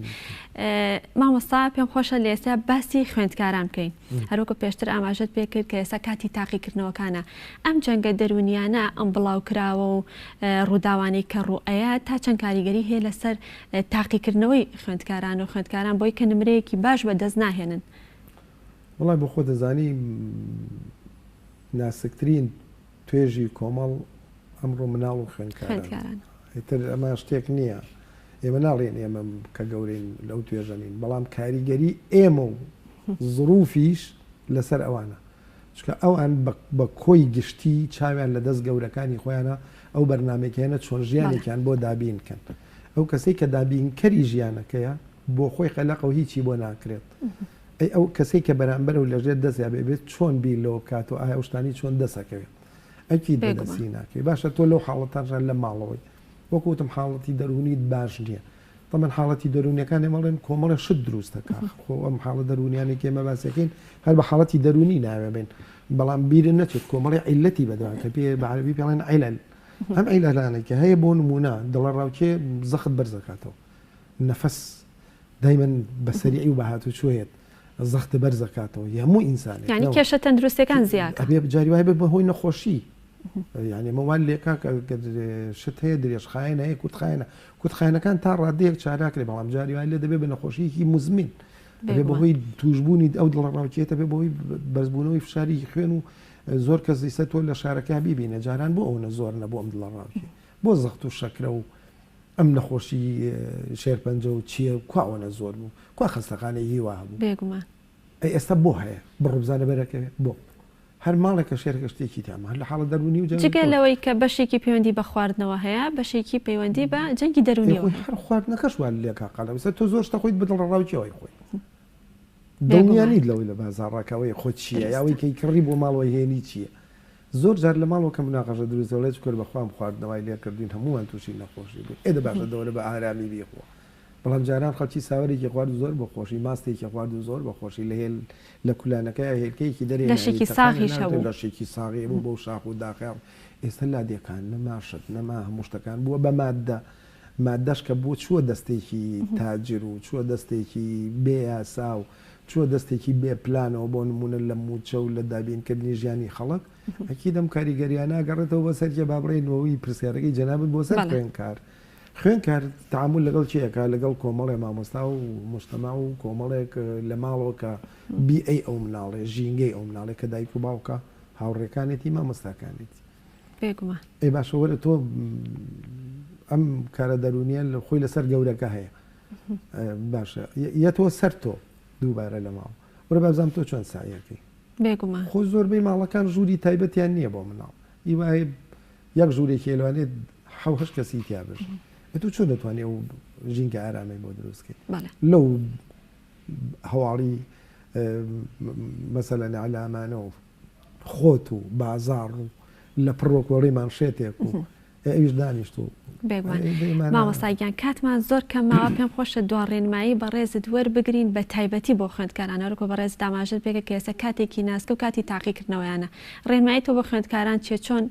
مامۆستا پێم خۆشە لە ئێستا باسی خوێندکاران بکەین هەروکە پێشتر ئاماژەت پێ کرد کە ئێستا کاتی تاقیکردنەوەکانە ئەم جەنگە دەرونیانە ئەم بڵاوکراوە و ڕووداوانی کە ڕوئەیە تا چەند کاریگەری هەیە لەسەر تاقیکردنەوەی خوێندکاران و خوێندکاران بۆی کە نمرەیەکی باش بەدەست ناهێنن وڵای بۆ خۆ دەزانی ناسکترین توێژی کۆمەڵ ئەمڕۆ مناڵ و خوێندکاران تر ئەمە شتێک نییە ئێمە ناڵێن ئێمە کە گەورەین لەو توێژەنین بەڵام کاریگەری ئێمە و زروفیش لەسەر ئەوانە چکە ئەوان بە کۆی گشتی چاویان لە دەست گەورەکانی خۆیانە ئەو بەرنمێکیانە چۆن ژیانێکیان بۆ دابینکەن ئەو کەسەی کە دابینکەری ژیانەکەیە بۆ خۆی خەلەقە و هیچی بۆ ناکرێت ئەو کەسەی کە بەرامبەر و لەژێر دەستیا بێت چۆن بیر لەوە بکات و ئایا شتانی چۆن دەسەکەوێت ئەکی دەدەسی ناکەوێت باشە تۆ لەو حاڵەتانژان لە ماڵەوەی وەکوتم حاڵەتی دەرونیت باش نییە تەمەەن حاڵەتی دەرونیەکانی مەڵێن کۆمەڵە شت دروستەکە خۆ ئەم حاڵە دەرونیانی کێمە باسەکەین هەر بە حاڵەتی دەرونی ناوێ بێن بەڵام بیرن نەچێت کۆمەڵی عیلەتی بەدەوان کە پێ بە عەرەبی پێڵێن عیلەل ئەم عیلەلانێکە هەیە بۆ نمونە دڵە ڕاوکێ زەخت بەرزەکاتەوە نەفەس دایمەن بەسەریعی و بەهات و چۆیت زەختە بەرزەکاتەوە هەموو ئینسانێک یعنی کێشە تەندروستەکان زیاد ئەبێ جاری وای بێ بەهۆی نەخۆشی یعنی مەوان لێکا شت هەیە درێژخایەن هەیە کوتخایەنە کوتخایەنەکان تا ڕادەیەک چاراکرێ بەڵام جاری وای لێ دەبێت بە نەخۆشیکی مزمین بێ بەهۆی توشببوونی ئەو دڵە ڕاوکێتە بێ بەهۆی بەرزبوونەوەی فشاری خوێن و زۆر کەس دیسە تۆ لە شارەکە بیبینە جاران بۆ ئەوە زۆر نەبوو ئەم دڵە ڕاوکێ بۆ زەخت و شەکرە و ئەم نەخۆشی شێرپەنجە و چییە کواوەنە زۆر بوو کوا خستەخانەی هیوا بوو بێگومان ئێستا بۆ هەیە بڕوبزانە بەرەکەوێ بۆ هەر ماڵێکە شێرکە شتێکی تامە هەر لە حاڵە دەرونی و جگە لەوەی کە بەشێکی پەیوەندی بە خواردنەوە هەیە بەشێکی پەیوەندی بە جەنگی دەرونیەوە هەر خواردنەکەش وان لێکا قەڵەویسە تۆ زۆر شتە خۆیت بدڵ ڕاوکیەوەی خۆی دڵنیانیت لەوەی لە بازاڕاکەوەی خۆ چییە یاوەی کەی کڕی بۆ ماڵەوەی هێنی چییە زۆر جار لە ماڵەوە کە مناقەشە دروستەوەڵێت کرد بەخوام خواردنەوەی لێ کردین هەمووان تووشی نەخۆشی بوو ئێدە باشە دەورە بە ئارامی بیخۆ بەڵام جاران خەڵکی ساوەرێکی خوارد زۆر بەخۆشی ماستێکی خوارد و زۆر بەخۆشی لە هێل لە کولانەکە هێلکەیەکی دەرێ لەشێکی ساغیش هەبوو لەشێکی ساغی بوو بۆ شاخ و داخیار ئێستا لادێکان نەماشت نەما هەموو شتەکان بووە بە مادە مادەش کە بۆ چووە دەستێکی تاجر و چووە دەستێکی بێ یاسا و چووە دەستێکی بێ پلانەوە بۆ نمونە لە موچە و لە دابینکردنی ژیانی خەڵک ئەکی دەم کاریگەریانە گەڕێتەوە بە سەرکە با بڕێنەوەی پرسیارەکەی جەنابەت بۆ سەر خوێندکار خوێنکار تعامل لەگەڵ چیەکە لەگەڵ کۆمەڵێ مامۆستا و مجتەما و کۆمەڵێک لە ماڵەوە کە بیئەی ئەو مناڵێ ژینگەی ئەو مناڵێ کە دایک و باوکە هاوڕێکانێتی مامۆستاکانێتی بێگومان ئەی باشە وەرە تۆ ئەم کارە دەرونیە لە خۆی لەسەر گەورەکە هەیە باشە یەتەوە سەر تۆ دووبارە لە ماوە وەرە بازانام تۆ چۆن سایەکەی بێگومان خۆ زۆربەی ماڵەکان ژووری تایبەتیان نییە بۆ مناڵ هیوایە یەک ژوورێکی لەوانێت حەوهەش کەسی تیا بژ تو چۆن دەتوانێت و ژینکە ئارامی بۆ دروستکەی لەو هەواڵی مەسەلەن علامانە و خۆت و بازار و لە پڕۆکۆڕی مانشێتێک و ئەویش دانیشت و مامۆستاگیان کاتمان زۆر کەماوە پێم خۆشە دوا ڕێنمایی بە ڕێزت وەربگرین بە تایبەتی بۆ خوێندکارانەوەکۆ بە ڕێز داماژت پێکە کە ئێستا کاتێکی ناسکە و کاتی تاقیکردنەوەیانە ڕێنمایی تۆ بە خوێندکاران چۆن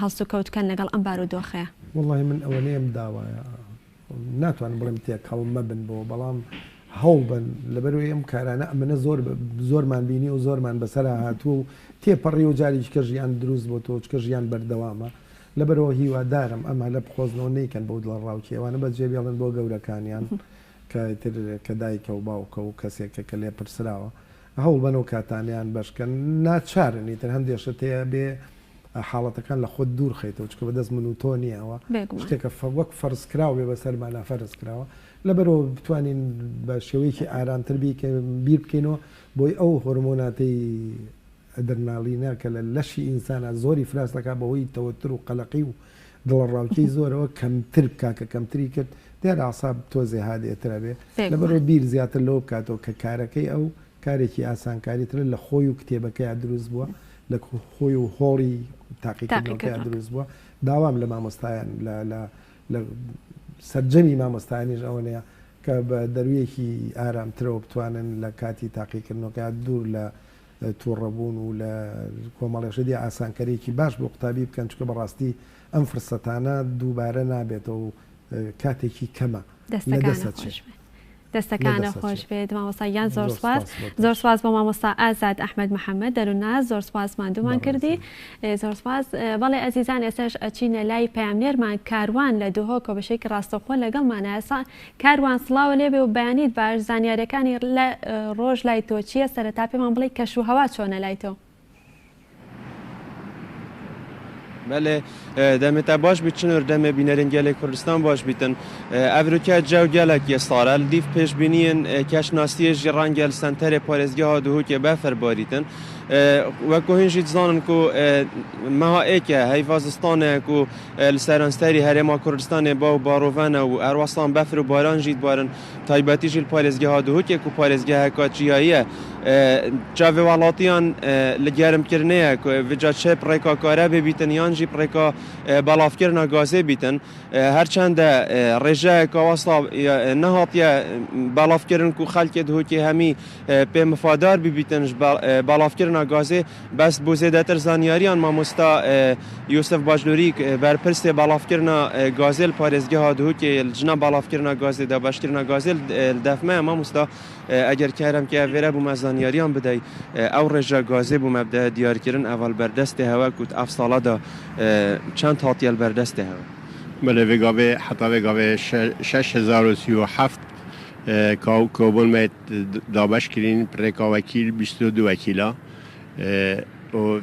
هەڵسو کەوتکەن لەگەڵ ئەم بارودۆخەیە وڵی من ئەوە نێم داوایە ناتوانم بڵێم تێک هەڵمە بن بۆ بەڵام هەوڵ بن لەبەرەوەی ئەم کارانە ئەمنە زۆرمان بینی و زۆرمان بەسەرا هاتووە و تێپەڕی و جاریش کە ژیان دروست بۆ تۆ چکە ژیان بەردەوامە لەبەرەوە هیوادارم ئەمە لە بخۆزنەوە نیکەن بۆ دڵ ڕاوکی ئەوانە بە جێبێڵن بۆ گەورەکانیان کە دایکە و باوکە و کەسێکە کە لێ پرسراوە هەوڵ بنەوە کاتانیان بەشکەن ناچارنی تر هەندێشە تەیە بێ حاڵەتەکان لە خۆت دوور خیتەوە چکە بەدەست من و تۆ نییەوە شتێکە وەک فەرزکراوە بێ بەسەرمانە فەرزکراوە لەبەرەوە بتوانین بە شێوەیەکی ئارامتر بیر بکەینەوە بۆی ئەو هۆرمۆناتی دەرناڵینە کە لە لەشی ئینسانە زۆری فراس دەکات بەهۆی تەوەتر و قەلەقی و دڵڕاوکەی زۆرەوە کەمتر بکاکە کەمتری کرد دیارە ئاساب تۆزێ هادێترە بێ لەبەرەوە بیر زیاتر لەوە بکاتەوە کە کارەکەی ئەو کارێکی ئاسانکاریترە لە خۆی و کتێبەکەی دروست بووە لە خۆی و هۆڵی تاقیکردنەوەکەی دروست بووە داوام لە مامۆستایان لە سەرجەمی مامۆستایانیش ئەوەیە کە بە دەرویەکی ئارامترەوە بتوانن لە کاتی تاقیکردنەوەکە دوور لە تووڕەبوون و لە کۆمەڵێشدی ئاسانکەرێکی باش بۆ قوتابی بکەن چکە بەڕاستی ئەم فرسەتانە دووبارە نابێتەوە و کاتێکی کەمە دەستەکانە خۆش بێت مامۆستایان زۆر سواز بۆ مامۆستا ئازاد ئەحمەد محەممەد دەرونا زۆر سواز مادومان کردی زۆر سواز بەڵێ ئەزیزان ئێسش ئەچینە لای پامنێرمان کاروان لە دووهۆکە بەشێکی ڕاستەخۆ لەگەڵمانە کاروان سڵاو لێبێ و بەیانیت باش زانیاریەکانی لە ڕۆژ لای تۆ چییە سەرەتا پێمان بڵێ کەش و هەوا چۆنە لای تۆ بله دمت باش بیچنور دم بینرین گله کردستان باش بیتن افریقا جو گله کی سارل دیف پیش بینین کش ناستی جران گل سنتر پارێزگاه دهو که بفر باریتن و کوهین جیت زانن کو مها ایک هیوازستان کو لسرانستری هرما کردستان با باروان و ارواسان بفر و باران جیت بارن تایبەتی جیل پارێزگاه دهو که کو پارێزگاه کاچیایه جاوی والاتیان لگرم کرنه کو وجا چه پرکا کاره ببیتن یان جی پرکا بلافکرنا گازه بیتن هرچند رجا کاواسا نهاتیا بلافکرن کو خلک دهو که همی به مفادار ببیتن بلافکرنا گازه بس بوزیدتر زانیاریان مامۆستا یوسف باجنوری برپرس بلافکرنا گازل پارێزگاه دهو که جنا بلافکرنا گازه دا باشکرنا گازل دفمه مامۆستا اگر کارم که اوره بوم زانیاریان بدهی او رجا گازه بوم ابده دیار کردن اول بردست هوا کت افصاله دا چند هاتیل بردست هوا بله وگاوه حتی وگاوه 6037 کابل میت دابش کرین پرکا وکیل 22 وکیلا و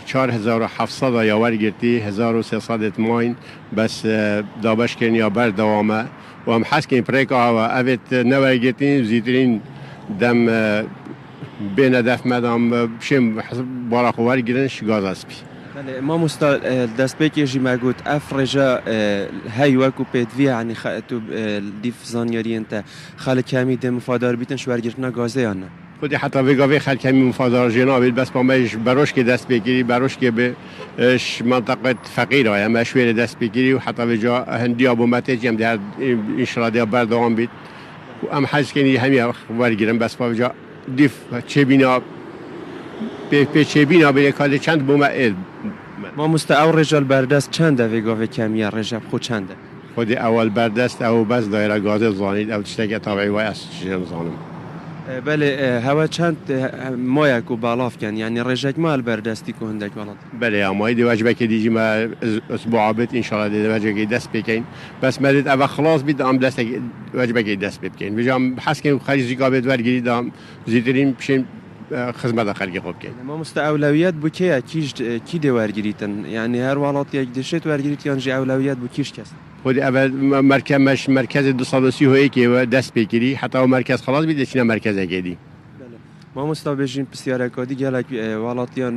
4700 یاور گرتی 1300 اتماین بس دابش کرین یا بر دوامه و هم حس که این پرکا و اوید نوی گرتین زیدرین دم بین دف مدام بشیم بارا خوار گرنش گاز اسپی بله مامۆستا دەستپێکی ژیما گوت ئەف ڕێژە هەی وەکو پێدوی عنی تو دیف زانیاریان تا خەڵک هەمی دێ مفادار بیتن شوەرگرتنە گازەیانە خودی حتی وگاوی خلک همی مفادار جنا بید بس با میش بروش که دست بگیری بروش که به منطقه فقیر های هم شویر دست بگیری و حتی وجا هندی ابو متج هم در انشراده بردوام بید و ام حس کنی همی ورگیرم بس با وجا دیف چه بینا به چه بینا به کال چند بوم مامۆستا ئەو ڕێژەل بەردەست چەندە وێگاوێ کەمیە ڕێژە خۆ چەندە خودی اول بردست او بس دایره گازه زانید او تشتێکی تابعی وای است زانم بەێ هەوە چەند مۆیەک و باڵافکەن ینی ڕێژێک مال بەردەستی و هەندێک وڵات بله ئەمای دیواجبێکی دیژیمە ئەسبوعابێت ئینشاڵ دەواجێکی دەست پێکەین بەس مەرێت ئەوە خلاص بیت ئەم دەستێک واجبێکی دەست پێ بکەین بژام حەسکەین خەریزی کابێت وەرگری دام زیاترین پشین خزمەتە خەرگی خۆ بکەین مامۆستا ئەولەویەت بکەیە کی دێوەرگریتن ینی هەر وڵاتیەک دەشێت وەرگریت یانژی ئەولەویەت بوو کیش کەس خودی ئەوە مرکز 230 هەیەکەوە دەست پێگیری حتا و مرکز خلاص بیت دەچینە مرکزێکێدی مامۆستا بێژین پرسیارەکەدی گەلک وڵاتیان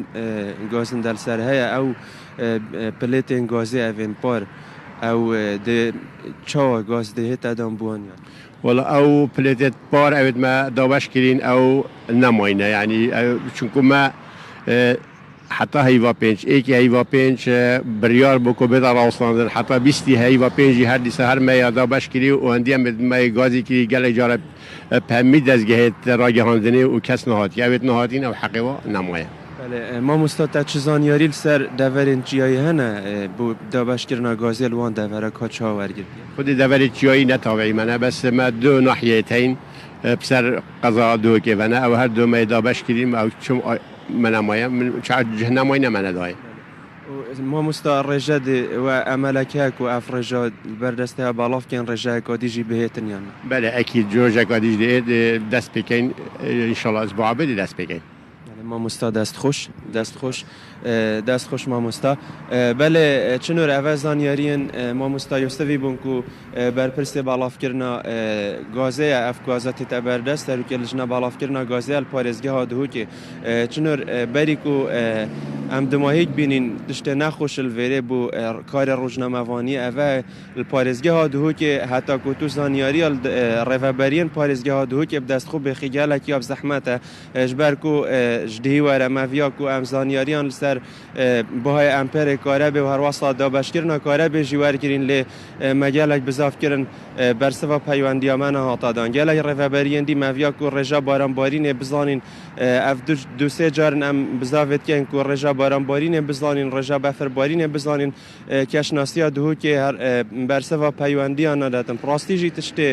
گازن دەلسەر هەیە ئەو پلێتێن گازێ ئەڤێن پار ئەو چاوە گاز دەهێت ئەدەم بووانیان وڵ ئەو پلێتێت پار ئەوێتمە دابشکرین ئەو نەماینە ینی چونکومە حتا هەیوا پێنج ئێکی هەیوا پێنج بریار بۆ کۆبێدا ڕاوساندن حتا بیستی هەیوا پێنجی هەر دیسە هەر مەیادا بەشکری و هەندیان مای گازێکی گەلێک جارە پەمی دەستگەهێت ڕاگەهاندنێ و کەس نهاتی ئەوێت نهاتین ئەو حەقیوە نەمایە مامۆستا تا چ زانیاری لەسەر دەڤەرێن چیایی هەنە بۆ دابشکردنا گازێ وان دەڤەرە کا چاوەرگر خودی دەڤەری چیایی نەتاوی منە بەس مە دو ناحیەتین پسەر قەزا دووەکێڤەنە ئەو هەر دومەی دابشکریم ئەو چم منەمایە جهنەمای نەمەنەدای مامۆستا ڕێژە و ئەمەلەکەک و ئەف ڕێژە بەردەستەیە باڵافکەن ڕێژایەکە دیژی بهێتن یان بەێ ئەکی جۆژێکا دیژ دێت دەست پێکەین ئینشاڵڵا ئەسبوعابێتی دەست پێکەین مامۆستا دەستخۆش مامۆستا بەێ چنوور ئەڤە زانیاریان مامۆستا یۆستەوی بوون و بەرپرسێ باڵافکردنا گازەیە ئەف گازەتێتە بەردەست هەروکە لژنە باڵافکردنا گازەیە پارێزگە هادهوکێ چنوور بەریک و ئەم دماهیک بینین تشتێ نەخۆشل vêrê بۆ کارە ڕۆژنامەوانی ئەڤە پارێزگە هادهوکێ هەتا کۆتو زانیاریە ڕێڤەبەریان پارێزگە هادهوکێ بدەستخۆ بێخیگەلێکی ئەف زەحمەتە ژبەرک و جدهی وەرە مەڤیاک و ئەم زانیاریان لەسەر بەهای ئەمپێرێ کارە بێ و هەروەسا دابەشکردنا کارە بێژی وەرگرین لێ مەگەلێک بزافکردن بەرسەوە پەیوەندیامانە هاتادان گەلێک ڕێڤەبەریەندی مەڤیاک و ڕێژە بارانبارینێ بزانین ئەف دو سێ جارن ئەم بزاوێتکەن و ڕێژە بارانبارینێ بزانین ڕێژە بەفربارینێ بزانین کەشناسیە دهوکێ بەرسەوە پەیوەندیان نەدەتن ڕاستیژی تشتێ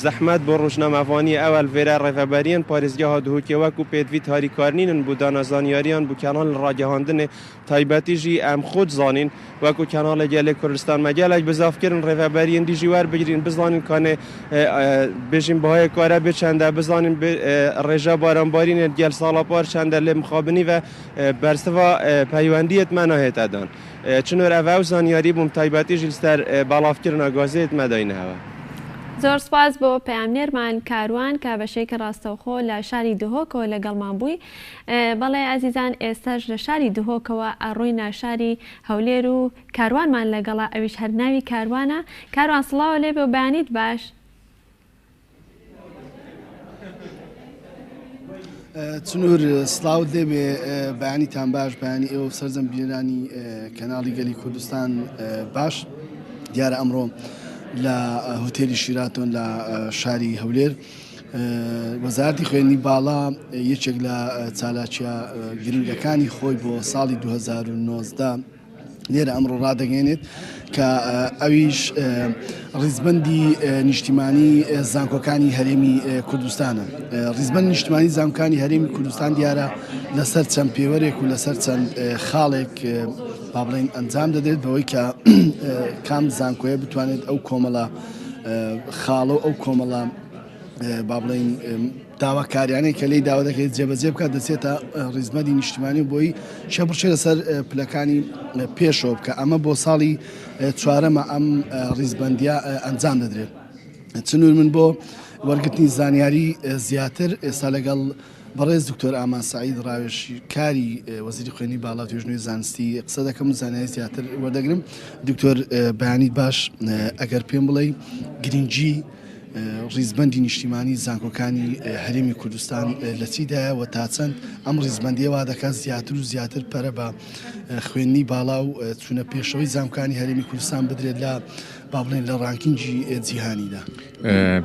زەحمەت بۆ ڕۆژنامەوانی ئەوەل vêrە ڕێڤەبەریان پارێزگە هادهوکێ وەکو پێدوی تاریکارنینن بۆ دانەزانیاریان بۆ کەناڵ ڕاگەهاندنێ تایبەتیژی ئەم خۆت زانین وەکو کەناڵە گەلێ کوردستان مەگەلێک بزافکردن ڕێڤەبەریان دیژی وەربگرین بزانین کانێ بێژین بەهای کارە بێ چەندە بزانین ڕێژە بارانبارینێت گەل ساڵا پار چەندە لێ مخابنی و بەرسەوە پەیوەندیت مەناهێتەدان چنوور ئەڤە و زانیاری بووم تایبەتیژی لەسەر باڵافکردنا گازێت مەداینەوە زۆر سپاس بۆ پەیامنێرمان کاروان کە بەشێکە ڕاستەوخۆ لە شاری دهۆکەوە لەگەڵمان بووی بەڵێ ئازیزان ئێستاش لە شاری دهۆکەوە ئەڕۆینە شاری هەولێر و کاروانمان لەگەڵا ئەویش هەر ناوی کاروانە کاروان سڵاوە لێ بێ و بەیانیت باش چنوور سلااو دەبێ بەیانیتان باش بەیانی ئێوە سەرجەم بینێرانی کەناڵی گەلی کوردستان باش دیارە ئەمڕۆ لە هۆتێلی شیراتۆن لە شاری هەولێر وەزارەتی خوێندنی باڵا یەکێک لە چالاکیە گرنگەکانی خۆی بۆ ساڵی 2019 لێرە ئەمڕۆ ڕادەگەێنێت کە ئەویش ڕیزبەندی نیشتیمانی زانکۆکانی هەرێمی کوردستانە ڕیزبەند نیشتیمانی زانکۆکانی هەرێمی کوردستان دیارە لەسەر چەند پێوەرێک و لەسەر چەند خاڵێک با بڵێن ئەنجام دەدرێت بەوەی کە کام زانکۆیە بتوانێت ئەو کۆمەڵە خاڵە و ئەو کۆمەڵە با بڵێن داواکاریانەی کە لی داوا دەکەێت جێبەجێ بکات دەچێتە ڕیزمەندی نیشتیمانی بۆی شەبڕچێ لەسەر پلەکانی پێشەوە بکە ئەمە بۆ ساڵی چوارەمە ئەم ڕیزبەندیە ئەنجام دەدرێت چنوور من بۆ وەرگرتنی زانیاری زیاتر ئێستا لەگەڵ بەڕێز دکتۆر ئامان سعید ڕاوێژی کاری وەزیری خوێنی باڵا و توێژنەوەی زانستی قسە دەکەم و زانیاری زیاتر وەردەگرم دکتۆر بەیانیت باش ئەگەر پێم بڵێ گرنگی ڕیزبەندی نیشتیمانی زانکۆکانی هەرێمی کوردستان لە چیدایە و تا چەند ئەم ڕیزبەندیە وا دەکات زیاتر و زیاتر پەرە بە خوێندنی باڵا و چونە پێشەوەی زانکۆکانی هەرێمی کوردستان بدرێت لە با بڵێن لە ڕانکینگی جیهانیدا.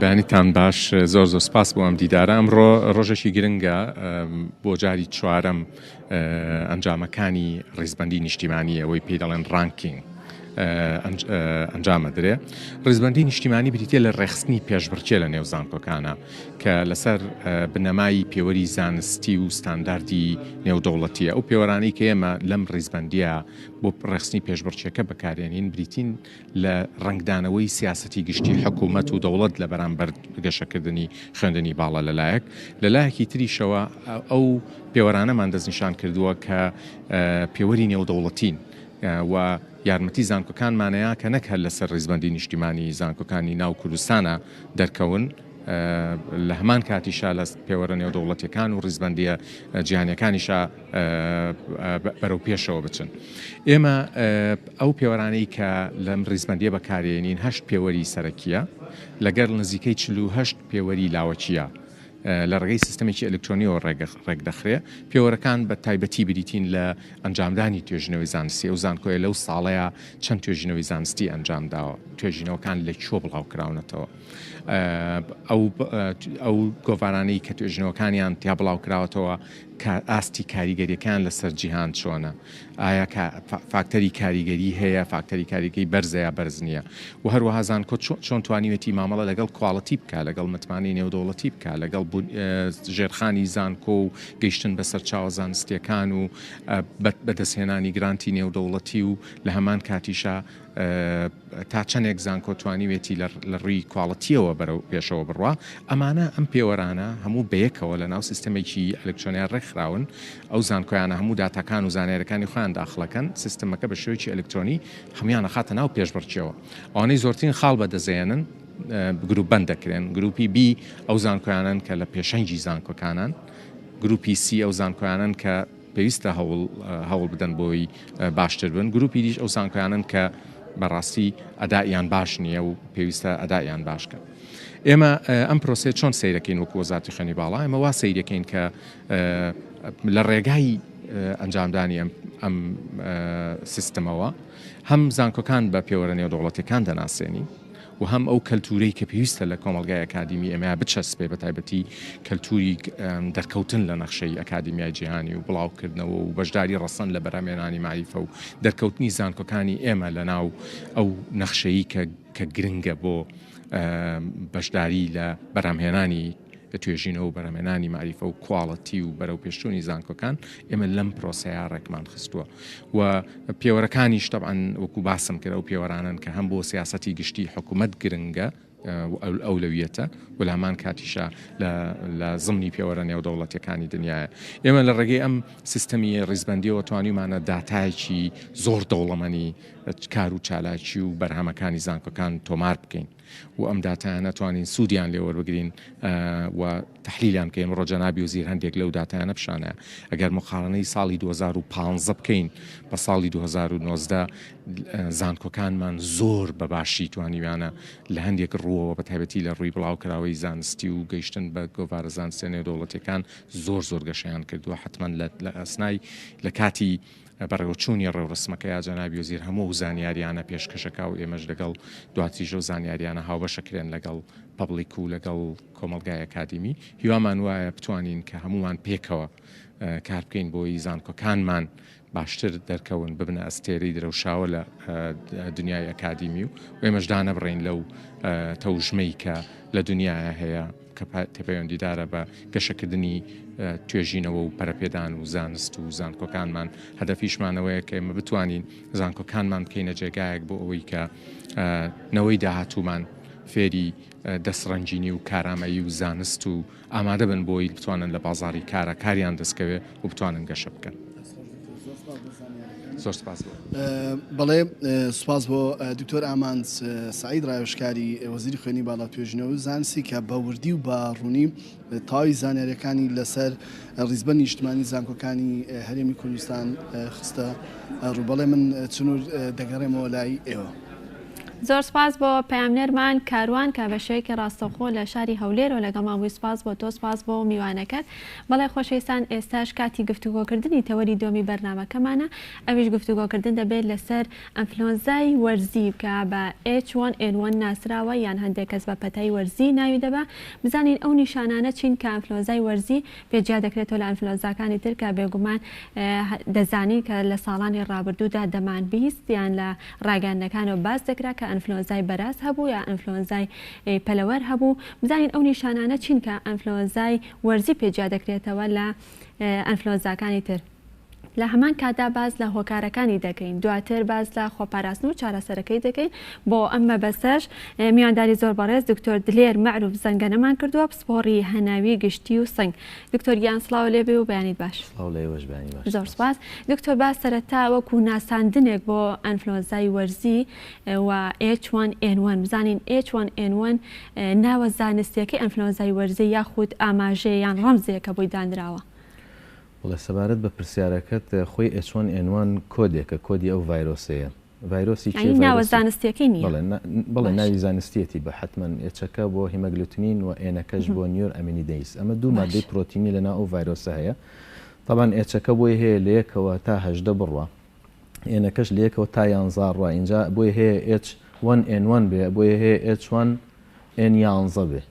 بەیانیتان باش زۆر زۆر سپاس بۆ ئەم دیدارە ئەمڕۆ ڕۆژێکی گرنگە بۆ جاری چوارەم ئەنجامەکانی ڕیزبەندی نیشتیمانی ئەوەی پێی دەڵێن ڕانکینگ ئەنجامە درێ ڕێزبەندی نیشتیمانی بریتە لە ڕێخستنی پێشبڕکێ لە نێو زانکۆکانە کە لەسەر بنەمای پێوەری زانستی و ستانداردی نێودەوڵەتیە ئەو پێوەرانەی کە ئێمە لەم ڕێزبەندیە بۆ ڕێخستنی پێشبڕکێکە بەکارێنین بریتین لە ڕنگدانەوەی سیاسەتی گشتی حکوومەت و دەوڵەت لە بەرامبەر گەشەکردنی خوێندنی باڵە لەلایەک لەلایەکی تریشەوە ئەو پێوەرانەمان دەستنیشان کردووە کە پێوەری نێودەوڵەتین و یارمەتی زانکۆکانمانەیە کە نەک هەر لەسەر ڕێزبەندی نیشتیمانی زانکۆکانی ناو کوردستانە دەرکەون لە هەمان کاتیشا لە پێوەرە نێودەوڵەتیەکان و ڕێزبەندیە جیهانیەکانیشا بەرەو پێشەوە بچن. ئێمە ئەو پێوەرانەی کە لەم ڕێزبەندیە بەکارێنین 8 پێوەری سەرەکیە لەگەڵ نزیکەی 48 پێوەری لاوەچیە لە ڕێگەی سیستەمێکی ئەلکترۆنیەوە ڕێک دەخرێ پێوەرەکان بە تایبەتی بریتین لە ئەنجامدانی توێژینەوەی زانستی ئەو زانکۆیە لەو ساڵەیە چەند توێژینەوەی زانستی ئەنجامداوە توێژینەوەکان لە چۆ بڵاوکراونەتەوە ئەو گۆڤارانەی کە توێژینەوەکانیان تیا بڵاوکراوەتەوە ئاستی کاریگەریەکان لەسەر جیهان چۆنە ئایا فاکتەری کاریگەری هەیە فاکتەری کاریگەری بەرزەیە بەرز نییە و هەروەها زانکۆ چۆن توانیوێتی مامەڵە لەگەڵ کواڵەتی بکە لەگەڵ متمانی نێودەوڵەتی بکە لەگەڵ ژێرخانی زانکۆ و گەیشتن بەسەر چاوە زانستیەکان و بەدەستهێنانی گرانتی نێودەوڵەتی و لە هەمان کاتیشا تا چەندێک زانکۆ توانیوێتی لە ڕووی کواڵەتیەوە بەرەو پێشەوە بڕوا ئەمانە ئەم پێوەرانە هەموو بەیەکەوە لە ناو سیستەمێکی ئەلکترۆنیان ڕێکخراون ئەو زانکۆیانە هەموو داتاکان و زانێرەکانی خۆیان داخڵەکەن سیستەمەکە بە شێوەیەکی ئەلکترۆنی هەمویانە خاتە ناو پێشبڕکێەوە ئەوانەی زۆرترین خاڵ بەدەزێنن گروپ بەند دەکرێن گروپی B ئەو زانکۆیانن کە لە پێشەنگی زانکۆکانن گروپی C ئەو زانکۆیانن کە پێویستە هەوڵ بدەن بۆی باشتر بن گروپی دیش ئەو زانکۆیانن کە بەڕاستی ئەدایان باش نییە و پێویستە ئەدایان باشکە. ئێمە ئەم پرۆسێ چۆن سیرەکەین وەکو وەزارەتی خوێنی باڵا ئێمە وا سیرەکەین کە لە ڕێگای ئەنجامدانی ئەم سیستەمەوە هەم زانکۆکان بە پێوەرە نێودەوڵەتیەکان دەناسێنی و هەم ئەو کەلتورەی کە پێویستە لە کۆمەلگای ئەکادیمی ئەمە بچەسپێ بە تایبەتی کەلتوری دەرکەوتن لە نەخشەی ئەکادیمیای جیهانی و بڵاوکردنەوە و بەشداری ڕەسەن لە بەرامێنانی ماریفە و دەرکەوتنی زانکۆکانی ئێمە لە ناو ئەو نەخشەیی کە گرنگە بۆ بەشداری لە بەرامهێنانی توێژینەوە و بەرامێنانی ماریفە و کواڵەتی و بەرەو پێشتوونی زانکۆکان ئێمە لەم پرۆسەیە ڕێکمان خستووە و پێوەرەکانیش تەبعاً وەکو باسم کرد ئەو پێوەرانن کە هەم بۆ سیاسەتی گشتی حکوومەت گرنگە ئەولەویەتە و لە هەمان کاتیشا لە زمنی پێوەرە نێودەوڵەتیەکانی دنیاە ئێمە لە ڕێگەی ئەم سیستەمی ڕیزبەندیەوە توانیمانە داتایەکی زۆر دەوڵەمەنی کار و چالاکی و بەرهەمەکانی زانکۆکان تۆمار بکەین و ئەم داتایان ناتوانین سوودیان لێوەربگرین و تحلیلیان بکەین ڕۆژەنابی و زیر هەندێک لەو داتایانە پیشانەیە ئەگەر مقارنەی ساڵی 2015 بکەین بە ساڵی 2019 زانکۆکانمان زۆر بەباشی توانیوانە لە هەندێک ڕووەوە بە تایبەتی لە ڕووی بڵاوکراوەی زانستی و گەیشتن بە گۆڤارە زانستی نێودەوڵەتیەکان زۆر گەشەیان کردووە حتمەن لە ئەسنای لە کاتی بەڕێوەچوونی ڕێوڕسمەکە یا جەنابی وەزیر هەموو زانیاریانە پێشکەشەکە و ئێمەش لەگەڵ دواتریژە و زانیاریانە هاوبەشەکرێن لەگەڵ پەبلیک و لەگەڵ کۆمەلگای ئەکادیمی هیوامان وایە بتوانین کە هەمومان پێکەوە کار بکەین بۆی زانکۆکانمان باشتر دەرکەون ببنە ئەستێرەی درەوشاوە لە دنیای ئەکادیمی و ئێمەش دانەبڕین لەو تەوژمەی کە لە دنیاە هەیە کە تێپەیوەندیدارە بە گەشەکردنی توێژینەوە و پەرەپێدان و زانست و زانکۆکانمان هەدەفیشمانەوەیە کە ئێمە بتوانین زانکۆکانمان بکەینە جێگایەک بۆ ئەوەی کە نەوەی داهاتوومان فێری دەستڕەنجینی و کارامەیی و زانست و ئامادە بن بۆی بتوانن لە بازاری کارە کاریان دەستکەوێ و بتوانن گەشە بکەن. زۆر سپاس بەڵێ سوپاس بۆ دکتۆر ئامانج سعید ڕایۆشکاری وەزیری خوێنی باڵا توێژینەوە و زانستی کە بە وردی و بە ڕوونی تاوی زانیاریەکانی لەسەر ڕیزبەندی نیشتیمانی زانکۆکانی هەرێمی کوردستان خستە ڕوو. بەڵێ من چنوور دەگەڕێمەوە لای ئێوە. زۆر سپاس بۆ پەیامنەرمان کاروان کە بە شێوەیەکی ڕاستەوخۆ لە شاری هەولێر و لەگەڵمان بووی. سپاس بۆ تۆ، سپاس بۆ میوانەکەت. بەڵێ خۆشەویستان، ئێستاش کاتی گفتوگۆکردنی تەوەری دۆمی بەرنامەکەمانە. ئەویش گفتوگۆکردن دەبێت لەسەر ئەنفلۆنزای وەرزی کە بە H1N1 ناسراوە یان هەندێک کەس بە پەتای وەرزی ناوی دەبا. بزانین ئەو نیشانانە چین کە ئەنفلۆنزای وەرزی پێجیا دەکرێتەوە لە ئەنفلۆنزاکانی تر کە بێگومان دەزانی کە لە ساڵانی ڕابردوودا دەمان بیست یان لە ڕاگەاندنەکانەوە باس دەکرا کە ئەنفلۆنزای بەراز هەبوو یا ئەنفلۆنزای پەلەوەر هەبوو. بزانین ئەو نیشانانە چین کە ئەنفلۆنزای وەرزی پێجیا دەکرێتەوە لە ئەنفلۆنزاکانی تر. لە هەمان کادا باز لە هۆکارەکانی دەکەین، دواتر باز لە خۆپاراستن و چارەسەرەکەی دەکەین. بۆ ئەم مەبەستەش میوانداری زۆر بەڕێز دکتۆر دلێر مەعروف زەنگەنەمان کردووە، پسپۆڕی هەناوی گشتی و سنگ. دکتۆر گیان سڵاو لێبێ و بەیانیت باش. زۆر سپاس. دکتۆر باز سەرەتا وەکو ناساندنێک بۆ ئەنفلۆنزای وەرزی و H1N1 بزانین H1N1 ناوە زانستیەکەی ئەنفلۆنزای وەرزی یاخود ئاماژەیان ڕەمزێکە بۆی دانراوە. وڵە سەبارەت بە پرسیارەکەت خۆی H1N1 کۆدێکە، کۆدی ئەو ڤایرۆسەیە. ڤایرۆسی ناوە زانستیەکەی نیە؟ بەڵێ ناوی زانستیەتی بە حتمەن ئێچەکە بۆ هیمەگلوتنین و ئێنەکەش بۆ نیۆر ئەمینیدەیس. ئەمە دوو مادەی پرۆتینی لەناو ئەو ڤایرۆسە هەیە. طبعاً ئێچەکە بۆی هەیە لەیەکەوە تا 18 بڕوە، ئێنەکەش لەیەکەوە تا 11 ڕوە. اینجا بۆی هەیە H1N1 بێ، بۆی هەیە H1N11 بێ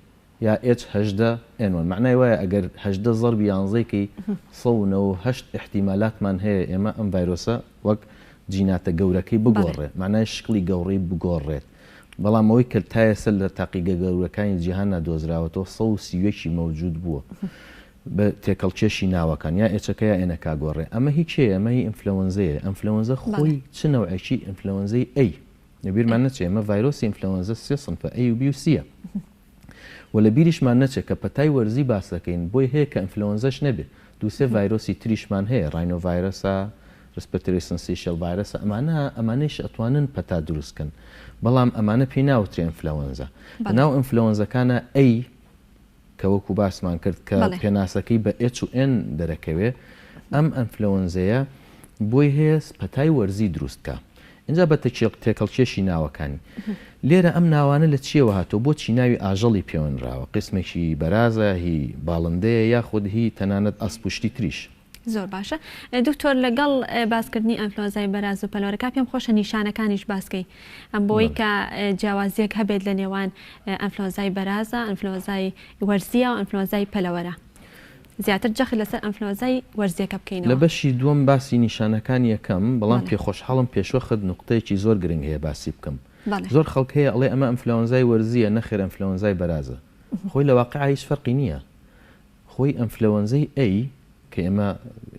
یا H8N1. معنای وایە ئەگەر 18 زەربی 11ی 108 احتیمالاتمان هەیە ئێمە ئەم ڤایرۆسە وەک جیناتە گەورەکەی بگۆڕێت، معنای شکلی گەوڕی بگۆڕێت. بەڵام ئەوەی کە تا ئێستا لە تاقیگە گەورەکانی جیهان نادۆزراوەتەوە 130 موجود بووە بە تێکەڵکێشی ناوەکان یا ئێچەکە یا ئێنەکا گۆڕێ. ئەمە هیچەیە، ئەمە هی ئینفلەوەنزەیە. ئەنفلەوەنزە خۆی چ نەوعێکی ئینفلەوەنزەی ئەی نەبیرمان نەچێ، ئەمە ڤایرۆسی ئینفلەوەنزە سێ سنفە A و B و C. و لە بیریشمان نەچێت کە پەتای وەرزی باس دەکەین بۆی هەیە کە ئەنفلەوەنزەش نەبێت. دووسێ ڤایرۆسی تریشمان هەیە، ڕاینۆڤایرەسە، ڕسپێتۆری سنسیشەل ڤایرەسە. ئەمانەیش ئەتوانن پەتا دروستکەن، بەڵام ئەمانە پێی ناوترێ ئینفلەوەنزە. ناو ئینفلەوەنزەکانە ئەی کە وەکو باسمان کرد کە پێناسەکەی بە H1N دەرەکەوێ. ئەم ئەنفلەوەنزەیە بۆی هەیە پەتای وەرزی دروستکە. اینجا بە تێکەڵکێشی ناوەکانی لێرە ئەم ناوانە لە چیەوە هاتۆ؟ بۆچی ناوی ئاژەڵی پێوەنراوە؟ قسمێکی بەرازە، هی باڵندەیە یاخود هی تەنانەت ئەسپوشتی تریش. زۆر باشە. دکتۆر لەگەڵ باسکردنی ئەنفلۆنزای بەراز و پەلەوەرەکە پێم خۆشە نیشانەکانیش باسکەی ئەم بۆی کە جیاوازیەک هەبێت لە نێوان ئەنفلۆنزای بەرازە، ئەنفلۆنزای وەرزیە و ئەنفلۆنزای پەلەوەرە. زیاتر جەخی لەسەر ئەنفلۆنزای وەرزیەکە بکەینەوە. لە بەشی دووەم باسی نیشانەکانی یەکەم، بەڵام پێخۆشحاڵم پێشوەخت نقطەیەکی زۆر گرنگ هەیە باسی بکەم. زۆر خەڵک هەیە ئەڵێ ئەمە ئەنفلۆنزای وەرزیە، نەخێر ئەنفلۆنزای بەرازە. خۆی لە واقع هیچ فەرقی نییە. خۆی ئەنفلەوەنزەی ئەی کە ئێمە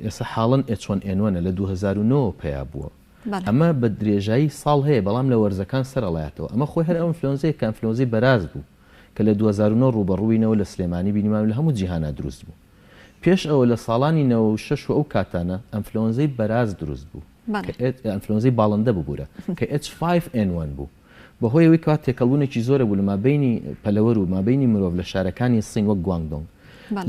ئێستا حاڵن H1N1 لە 2009 پێیا بووە. ئەمە بە درێژایی ساڵ هەیە، بەڵام لە وەرزەکان سەرەڵایەتەوە. ئەمە خۆی هەر ئەو ئەنفلۆنزەیە کە ئەنفلۆنزەی بەراز بوو کە لە 2009 ڕوبەڕووینەوە لە سلێمانی بینیمان لە هەموو جیهانە دروست بوو. پێش ئەوە لە ساڵانی 96 و ئەو کاتانە ئەنفلۆنزەی بەراز دروست بوو، ئەنفلۆنزەی باڵندە ببوورە کە H5N1 بوو. بەهۆی ئەوەی کات تێکەڵبوونێکی زۆرە بوو لە مابینی پەلەوەر و مابینی مرۆڤ لە شارەکانی سنگ وەک گوانگدۆنگ.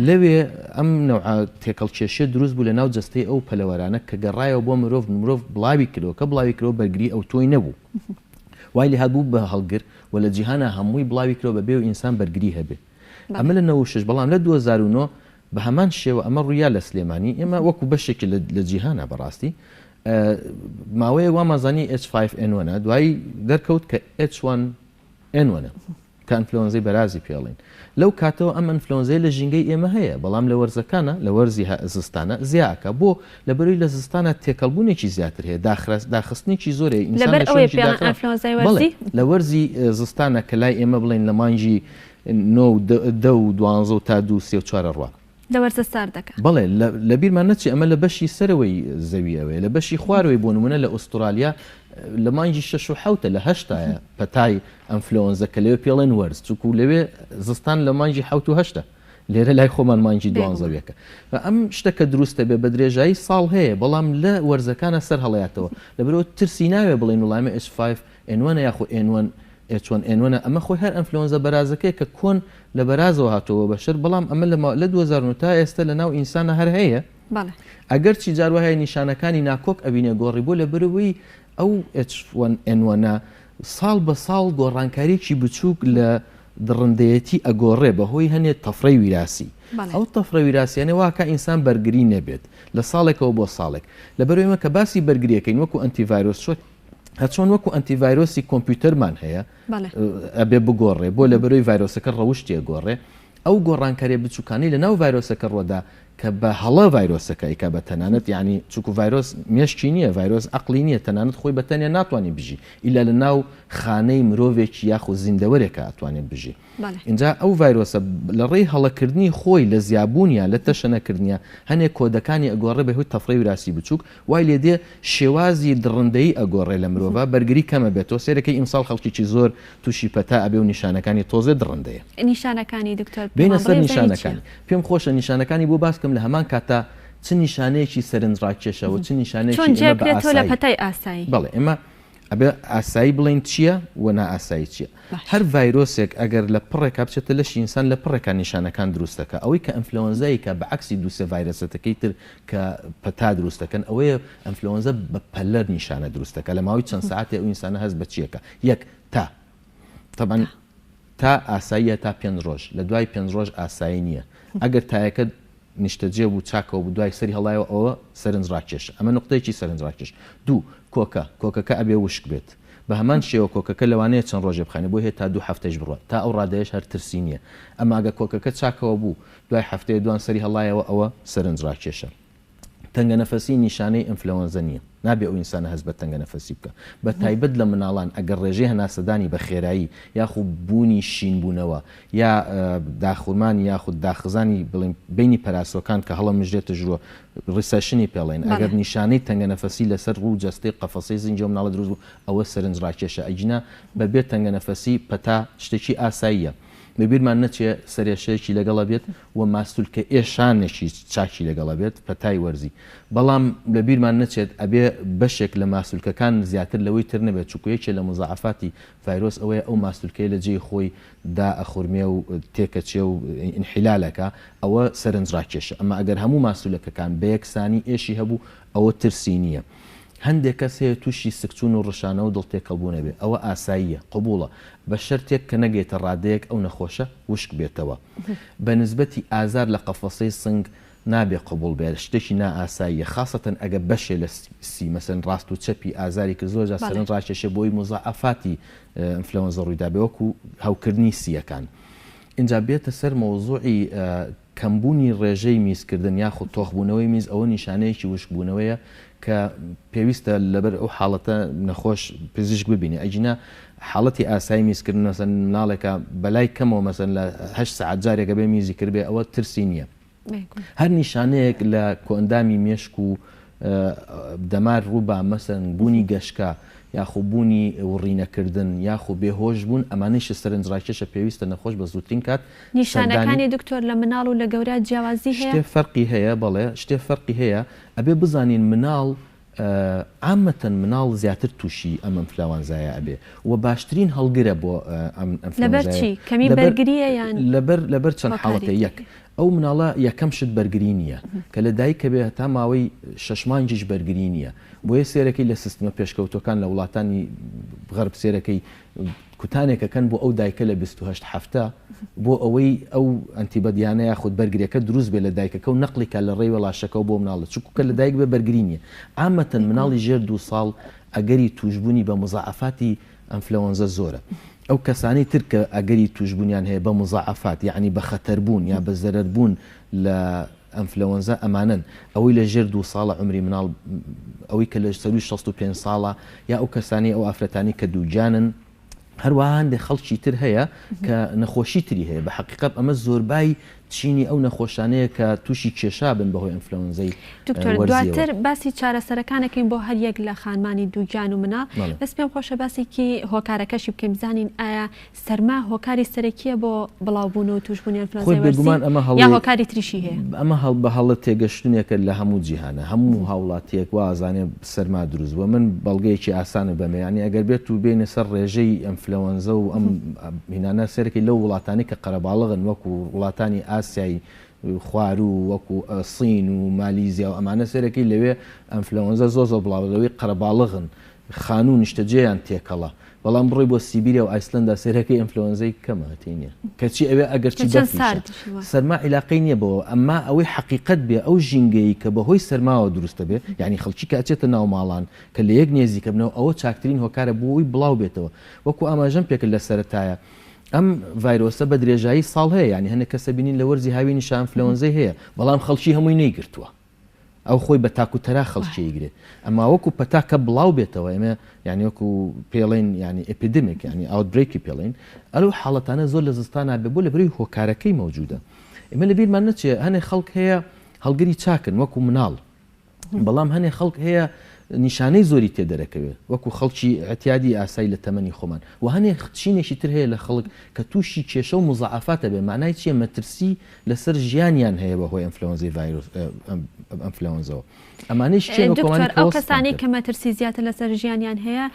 لەوێ ئەم نەوع تێکەڵکێشیە دروست بوو لە ناو جەستەی ئەو پەلەوەرانە کە گەڕایەوە بۆ مرۆڤ بڵاوی کردەوە کە بڵاوی کرەوە بەرگری ئەو تۆی نەبوو. وای لێ هەبوو بە هەڵگر و لە جیهانە هەمووی بڵاوی کرەوە بەبێ و ئینسان بەرگری هەبێ. ئەمە لە 96، بەڵام لە 2009 بە هەمان شێوە ئەمە ڕوویا لە سلێمانی ئێمە وەکو بەشێکی لە جیهانە بەڕاستی ماوەیە وامەزانی H5N1 دوایی دەرکەوت کە H1N1 کە ئەنفلۆنزەی بەرازی پێڵین. لەو کاتەوە ئەم ئەنفلۆنزەی لە ژینگەی ئێمە هەیە، بەڵام لە وەرزەکانە لە وەرزی زستانە زیاکە بۆ لەبەروی لە زستانە تێکەڵبوونێکی زیاتر هێ، داخستنێکی زۆرە لە وەرزی زستانە کە لای ئێمە بڵین لە مانجی 9 تا 2 3 4 ڕوە لە وەرزە سار دەکات. بەڵێ لە بیرمان نەچی ئەمە لە بەشی سەرەوەی زەویەوەی، لە بەشی خوارەوەی بۆ نمونە لە ئوسترالیا لە مانجی 6 و 7 لە 8 پەتای ئەنفلۆنزە کە لەوێ پێڵێن وەرز، چونکو لەوێ زستان لە مانجی 7 و 8 لێرە لای خۆمان مانجی 12ەکە. ئەم شتەکە دروستە بێ بە درێژایی ساڵ هەیە، بەڵام لە وەرزەکانە سەر هەڵەیاتەوە لەبەرەوە ترسی ناوێ بڵێن وڵامە H5N1 یاخۆ H1N1 ئەمە خۆی هەر ئەنفلۆنزە بەرازەکەی کە کۆن لە بەرازەوە هاتەوە بەشەر، بەڵام ئەمە لە 2009 تا ئێستا لە ناو ئینسانە هەر هەیە. ئەگەر چی جار وایە نیشانەکانی ناکۆک ئەبینێ گۆڕی بۆ لە بەرەوەی ئەو H1N1 ساڵ بە ساڵ گۆڕانکاریی بچووک لە دڕندەیەتی ئەگۆڕێ بەهۆی هەنێت تەفرەی ویراسی ئەو تەفرە ویراسیانە واکە ئینسان بەرگری نەبێت لە ساڵێکەوە بۆ ساڵێک لەبەرەوەی کە باسی بەرگریەکەین وەکو ئەنتیڤایرۆس هەچۆن وەکو ئەنتیڤایرۆسی کۆمپیوتەرمان هەیە ئەبێ بگۆڕێ بۆ لەبەرەوەی ڤایرۆسەکە ڕەوشتێ گۆڕێ ئەو گۆڕانکاریە بچووکانی لە ناو ڤایرۆسەکە ڕۆدا کە بە هەڵە ڤایرۆسەکە ئیکا بە تەنانەت یعنی چووک ڤایرۆس مێشکی نییە ڤایرۆس عەقلی نییە تەنانەت خۆی بە تەنیا ناتوانێت بژی ئیلا لە ناو خانەی مرۆڤێکی یاخو زیندەوەرێکە ئەتوانێت بژی اینجا ئەو ڤایرۆسە لە ڕێی هەڵەکردنی خۆی لە زیابوونیە لە تەشەنەکردنیە هەنێک کۆدەکانی ئەگۆڕێ بەهۆی تەفرەی وراسی بچووک وای لێدێ شێوازی دڕندەی ئەگۆڕێ لە مرۆڤ بەرگری کەمە بێتەوە سێرەکەی ئیمساڵ خەڵکیی زۆر تووشی پەتا ئەبێ و نیشانەکانی تۆزێ دڕندەیە نیشانەکانی دکتۆر بینە سەر نیشانەکانی پێم خۆشە نیشانەکانی بۆ باسکەم لە هەمان کاتا چ نیشانەیەکی سەرنجڕاکێشەوە چ نیشانەیەکی لە پەتای ئاسایی بەڵێ ئێمە ئەبێ ئاسایی بڵین چییە و نائاسایی چییە هەر ڤایرۆسێک ئەگەر لە پڕێکا بچێتە لەشی ئینسان لە پڕێکان نیشانەکان دروستەکە ئەوەی کە ئەنفلۆنزایی کە بەعکسی دووسێ ڤایرۆسەکەی تر کە پەتا دروستەکەن ئەوەیە ئەنفلۆنزە بە پەلەر نیشانە دروستەکە لە ماوەی چەند ساعاتێ ئەو ئینسانە هەست بە چیەکە یەک طبعا تا ئاساییە تا 5 ڕۆژ لە دوای 5 ڕۆژ ئاسایی نییە ئەگەر تایەکە نیشتەجێ بوو چاکەوە بوو دوای سەری هەڵایەوە ئەوە سەرنجڕاکێش ئەمە نقطەیەکی سەرنجڕاکێش دوو کۆکەکە ئەبێ وشک بێت بە هەمان شێوە کۆکەکە لەوانەیە چەند ڕۆژێ بخانێ بۆ هەیە تا 2 هەفتەش بڕوە تا ئەو ڕادەیەش هەر ترسی نییە ئەمە ئەگە کۆکەکە چاکەوە بوو دوای هەفتەیە دوان سەری هەڵایەوە ئەوە سەرنجڕاکێشە تەنگە نەفەسی نیشانەی ئینفلۆنزە نییە نابێ ئەو ئینسانە هەست بە تەنگە نەفەسی بکە بە تایبەت لە مناڵان ئەگەر ڕێژەی هەناسەدانی بە خێرایی یاخود بوونی شین بوونەوە یا داخورمانی یاخود داخزانی بڵێن بینی پەراسۆکان کە هەڵە مژرێتە ژووە ڕیسەشنی پێڵێن ئەگەر نیشانەی تەنگە نەفەسی لەسەر ڕوو جەستەی قەفەسەی زیندوو مناڵە دروست بوو ئەوە سەرنجڕاکێشە ئەجینا بەبێت تەنگە نەفەسی پەتا شتێکی ئاساییە ببیرمان نەچێ سەرێشەیەکی لەگەڵە بێت و ماستولکە ئێشانێکی چاکی لەگەڵە بێت پەتای وەرزی بەڵام لەبیرمان نەچێت ئەبێ بەشێک لە ماسولکەکان زیاتر لەوەی تر نەبێت چکوەیەکێ لە مزعفاتی ڤایرۆس ئەوەیە ئەو ماستولکەی لە جێی خۆی دا ئەخورمێ و تێکەچێ و ئینحیلالەکە ئەوە سەرنجڕاکێشە ئەمە ئەگەر هەموو ماسولەکەکان بە یەکسانی ئێشی هەبوو ئەوە ترسی نییە هەندێک کەس هەیە تووشی سکچون و ڕشانە و دڵتێکەڵبوو نەبێ ئەوە ئاساییە قبوڵە بە شەرتێک کە نەگێتە ڕادەیەک ئەو نەخۆشە وشک بێتەوە بە نسبەتی ئازار لە قەفەسەی سنگ نابێ قبول بێت شتێکی نائاساییە خاصەتەن ئەگە بەشێ لە سی مەسەن ڕاست و چەپی ئازاری کە زۆر سەرنج ڕاکێشە بۆی مزعفاتی ئینفلۆنزە ڕوویدا بێ وەکو هەوکردنی سیەکان اینجا بێتە سەر مەوزوعی کەمبوونی ڕێژەی میزکردن یاخود تۆخبوونەوەی میز ئەوە نیشانەیەکی وشکبوونەوەیە کە پێویستە لەبەر ئەو حاڵەتە نەخۆش پزیشک ببینێ ئەجینا حاڵەتی ئاسایی میزکردن مەسەن مناڵێکە بەلای کەمەوە مەسەن لە 8 ساعت جارێکە بێ میزی کردبێ ئەوە ترسی نییە هەر نیشانەیەک لە کۆئەندامی مێشک و دەمار ڕووبا مەسەن بوونی گەشکە یاخۆ بوونی وڕینەکردن یاخۆ بێهۆش بوون ئەمانەیش سەرنجڕاکێشە پێویستە نەخۆش بە زووترین کات نیشانەکانی دکتۆر لە مناڵ و لە گەورە جیاوازی هەیە شتێ فەرقی هەیە بەڵێ شتێ فەرقی هەیە ئەبێ بزانین مناڵ عامەتەن مناڵ زیاتر تووشی ئەم ئەنفلەوەنزایە ئەبێ و باشترین هەڵگرە بۆ ئەم لەبەر چی کەمی بەرگریە یان لەبەر چەند حاڵەتە یەک ئەو مناڵە یەکەم شت بەرگری نییە کە لە دایکە بێ هەتا ماوەی 6 مانگیش بەرگری نییە بۆیە سێرەکەی لە سیستمە پێشکەوتەکان لە وڵاتانی غەرب سێرەکەی کوتانێکەکەن بۆ ئەو دایکە لە 28 هەفتە بۆ ئەوەی ئەو ئەنتیبەدیانە یاخود بەرگریەکە دروست بێ لە دایکەکە و نەقلیکە لە ڕێی وەڵاشەکە بۆ مناڵە چکوکە لە دایک بێ بەرگری نییە عامەتەن مناڵی ژێر 2 ساڵ ئەگەری توشبوونی بە مزعفاتی ئەنفلەوەنزە زۆرە ئەو کەسانی تر کە ئەگەری توشبوونیان هەیە بە مزعفات یعنی بە خەتەربوون یا بە زەرەربوون لە ئەنفلەوەنزە ئەمانن ئەوەی لە ژێر 2 ساڵە عمری مناڵ ئەوەی کە لە سەروی 65 ساڵە یا ئەو کەسانی ئەو ئافرەتانی کە دووجانن هەروەها هەندێک خەڵکی تر هەیە کە نەخۆشی تری هەیە بە حقیقت ئەمە زۆربای چینی ئەو نەخۆشانەیە کە تووشی کێشا بن بەهۆی ئەنفلەوەنزەی دکتۆر دواتر باسی چارەسەرەکانەکەین بۆ هەر یەک لە خانمانی دووجان و مناڵ بەس پێم خۆشە باسێکی هۆکارەکەشی بکەین بزانین ئایا سەرما هۆکاری سەرەکیە بۆ بڵاوبوون و توشبوونی ئەنفلەوەنزای وەرزی یا هۆکاری تریشی هەیە ئەمە هەڵ بە هەڵە تێگەشتنێکە لە هەموو جیهانە هەموو هاوڵاتیەک وازانێ سەرما دروست بووە من بەڵگەیەکی ئاسانە بەمەیانی ئەگەر بێت و بێنە سەر ڕێژەی ئەنفلەوەنزە و ئەم هینانە سەرەکی لەو وڵاتانی کە قەرەباڵغن وەکو وڵاتانی ئاسیایی خوار و وەکو سین و مالیزیا و ئەمانە سەرەکی لەوێ ئەنفلەوەنزە زۆ بڵاوەوەی قەرەباڵغن خانوو نیشتەجێیان تێکەڵە بەڵام بڕۆی بۆ سیبیریا و ئایسلندا سێرەکەی ئەنفلۆنزەی کەمەتینە کەچی ئەوێ ئەگەرچی سەرما عیلاقەی نییە بەوە ئەمما ئەوەی حقیقت بێ ئەو ژینگەی کە بەهۆی سەرماوە دروستە بێ یعنی خەڵکی کە ئەچێتە ناو ماڵان کە لە یەک نێزیکە بنەوە ئەوە چاکترین هۆکارە بۆەوەی بڵاو بێتەوە وەکو ئاماژەم پێکرد لە سەرەتایە ئەم ڤایرۆسە بە درێژایی ساڵ هەیە ینی هەنێک کەسە بینین لە وەرزی هاوینی ئەنفلۆنزەی هەیە بەڵام خەڵکی هەمووی نەیگرتووە ئەو خۆی بە تاکوتەرا خەڵکیگرێت ئەما وەکو پەتاکە بڵاو بێتەوە ئێمە یعنی وەکو پێڵین ینی ئەپیدمیک ینی ئاوتبرێکی پێڵین ئەلو حاڵەتانە زۆر لە زستانە بێ بۆ لە بەری هۆکارەکەی مەوجودە ئێمە لە بیرمان نەچێ هەنێک خەڵک هەیە هەڵگری چاکن وەکو مناڵ بەڵام هەنێک خەڵک هەیە نیشانەی زۆری تێدەرەکەوێت وەکو خەڵکی ئەتیادی ئاسایی لە تەمەنی خۆمان و هەنێک چینێکی تر هەیە لە خەڵک کە تووشی کێشە و مزعافاتە بێ مانای چیە مەترسی لەسەر ژیانیان هەیە بەهۆی ئەنفلۆنزەی ڤایرۆس ئەنفلۆنزەوە ئەمانەش ئەو کەسانی کە مەترسی زیاتر لەسەر ژیانیان هەیە